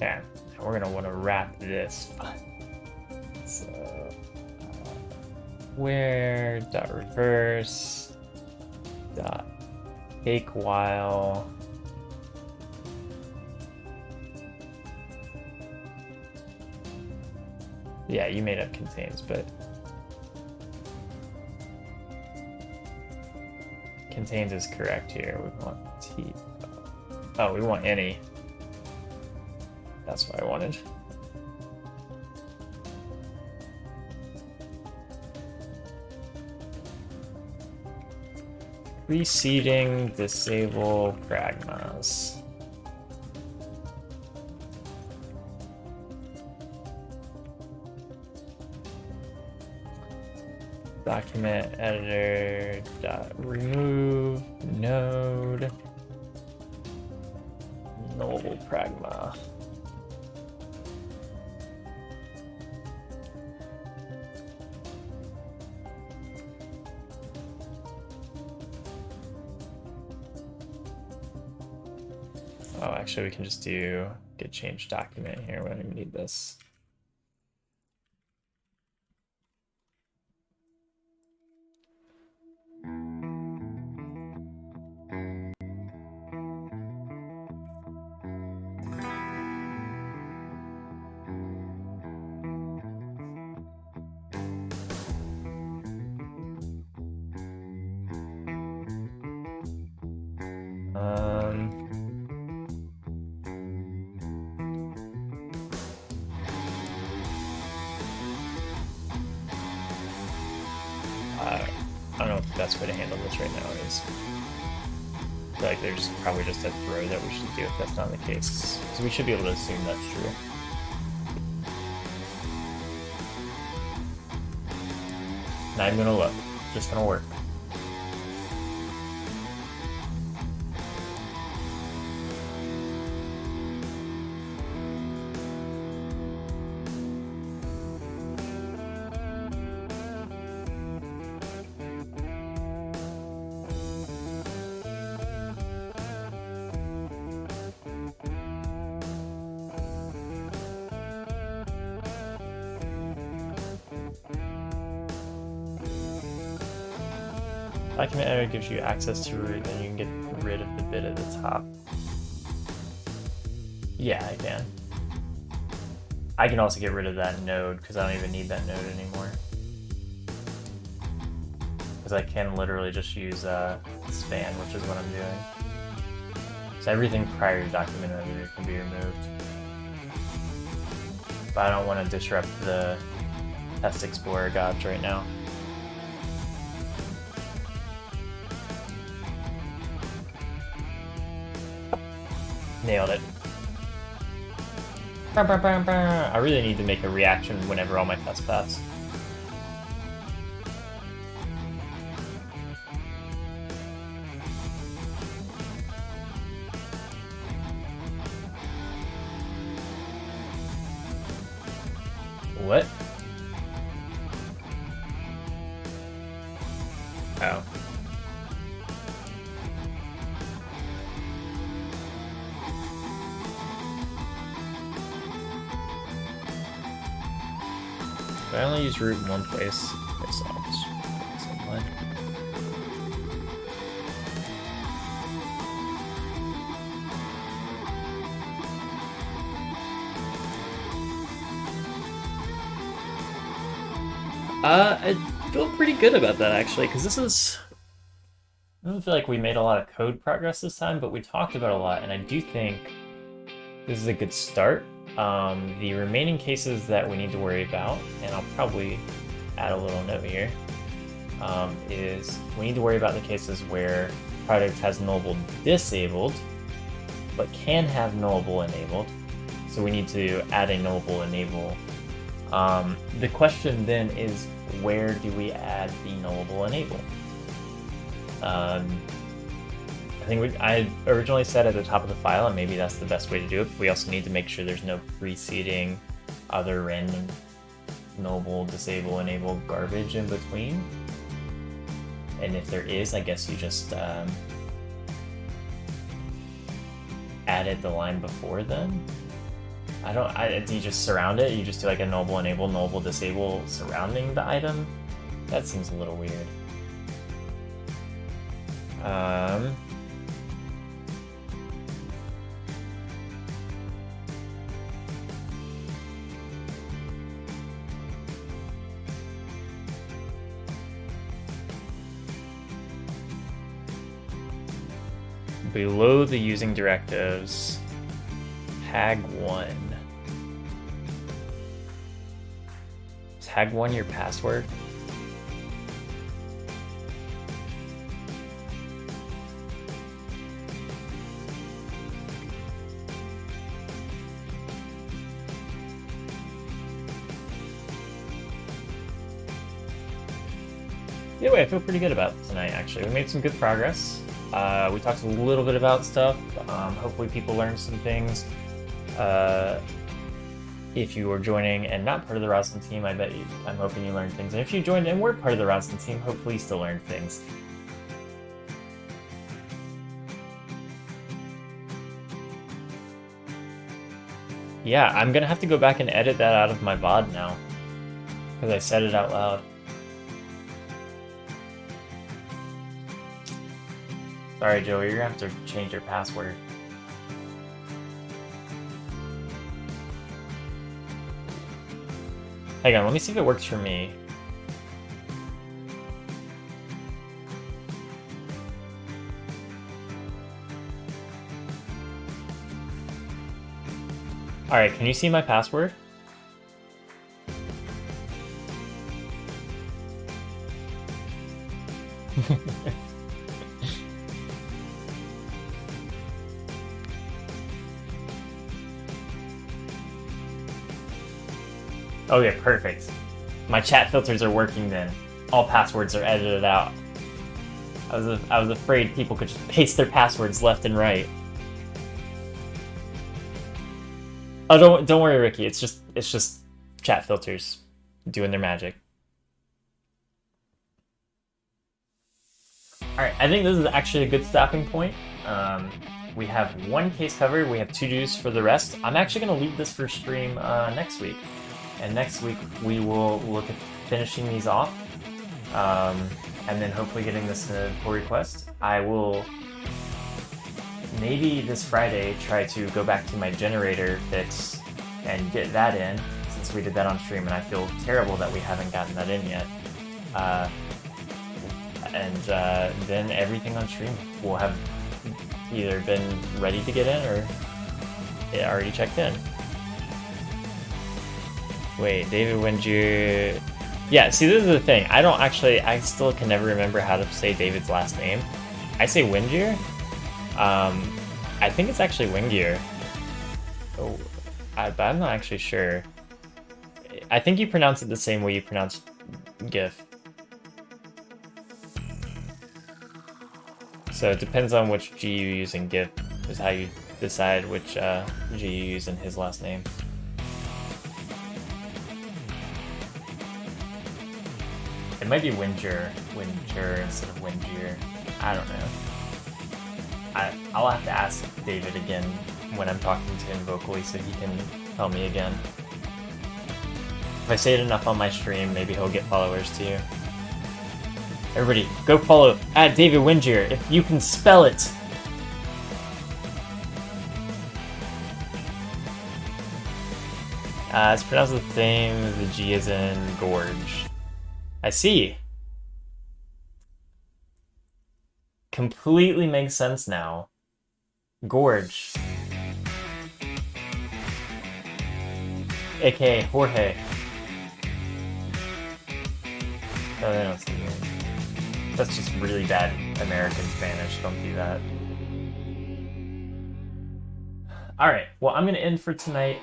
Okay, we're gonna want to wrap this. So, where dot reverse dot take while. Yeah, you made up contains, but contains is correct here. We want T. Oh, we want any. That's what I wanted. Preceding disable pragmas. Document editor dot remove node null pragma. Oh, actually, we can just do get change document here. We don't even need this. I don't know if the best way to handle this right now is, I feel like there's probably just a throw that we should do if that's not the case. So we should be able to assume that's true. Not even gonna look, just gonna work. Document editor gives you access to root, and you can get rid of the bit at the top. Yeah, I can. I can also get rid of that node because I don't even need that node anymore. Because I can literally just use span, which is what I'm doing. So everything prior to document editor can be removed. But I don't want to disrupt the Test Explorer gods right now. Nailed it. I really need to make a reaction whenever all my tests pass. what? Oh. If I only use root in one place, okay, so I'll just put the same line. I feel pretty good about that actually, because this is. I don't feel like we made a lot of code progress this time, but we talked about a lot, and I do think this is a good start. The remaining cases that we need to worry about, and I'll probably add a little note here, is we need to worry about the cases where product has nullable disabled, but can have nullable enabled. So we need to add a nullable enable. The question then is, where do we add the nullable enable? I think I originally said at the top of the file, and maybe that's the best way to do it. But we also need to make sure there's no preceding other random nullable, disable, enable garbage in between. And if there is, I guess you just added the line before then. Do you just surround it? You just do like a nullable enable, nullable disable surrounding the item? That seems a little weird. Below the using directives, tag 1. Is tag 1 your password? Either way, I feel pretty good about tonight, actually. We made some good progress. We talked a little bit about stuff. Hopefully people learned some things. If you were joining and not part of the Roslyn team, I'm hoping you learned things. And if you joined and were part of the Roslyn team, hopefully you still learned things. Yeah, I'm gonna have to go back and edit that out of my VOD now, because I said it out loud. Sorry, Joey, you're gonna have to change your password. Hang on, let me see if it works for me. Alright, can you see my password? Okay, perfect. My chat filters are working then. All passwords are edited out. I was afraid people could just paste their passwords left and right. Oh, don't worry, Ricky. It's just chat filters doing their magic. All right, I think this is actually a good stopping point. We have one case covered. We have to-dos for the rest. I'm actually going to leave this for stream next week. And next week, we will look at finishing these off, and then hopefully getting this in a pull request. I will, maybe this Friday, try to go back to my generator fix and get that in, since we did that on stream, and I feel terrible that we haven't gotten that in yet. Then everything on stream will have either been ready to get in, or it already checked in. Wait, David, when you... Yeah, see, this is the thing. I still can never remember how to say David's last name. I say Wingier. I think it's actually Wingier. Oh, but I'm not actually sure. I think you pronounce it the same way you pronounce GIF. So it depends on which G you use in GIF, is how you decide which G you use in his last name. It might be Winger instead of Wingier. I don't know. I'll have to ask David again when I'm talking to him vocally so he can tell me again. If I say it enough on my stream, maybe he'll get followers too. Everybody, go follow @David Wingier if you can spell it. It's pronounced the same. The G is in gorge. I see. Completely makes sense now. Gorge. AKA Jorge. Oh, they don't see me. That's just really bad American Spanish. Don't do that. Alright, well, I'm going to end for tonight.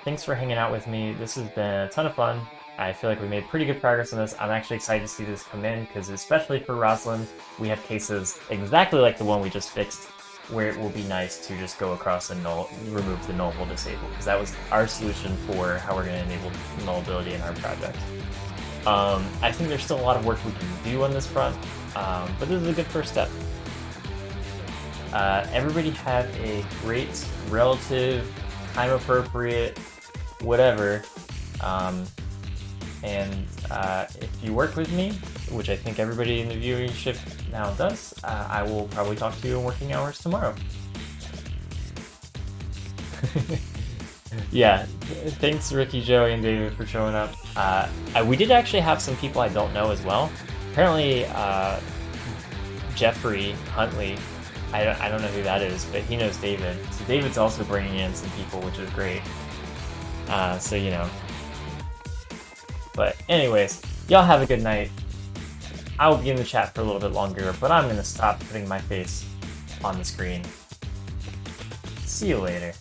Thanks for hanging out with me. This has been a ton of fun. I feel like we made pretty good progress on this. I'm actually excited to see this come in, because especially for Rosalind, we have cases exactly like the one we just fixed, where it will be nice to just go across and remove the null disable, because that was our solution for how we're going to enable nullability in our project. I think there's still a lot of work we can do on this front, but this is a good first step. Everybody have a great, relative, time-appropriate, whatever, and if you work with me, which I think everybody in the viewership now does, I will probably talk to you in working hours tomorrow. Yeah, thanks Ricky, Joey, and David for showing up. We did actually have some people I don't know as well. Apparently, Jeffrey Huntley, I don't know who that is, but he knows David. So David's also bringing in some people, which is great. So, you know. But anyways, y'all have a good night. I will be in the chat for a little bit longer, but I'm going to stop putting my face on the screen. See you later.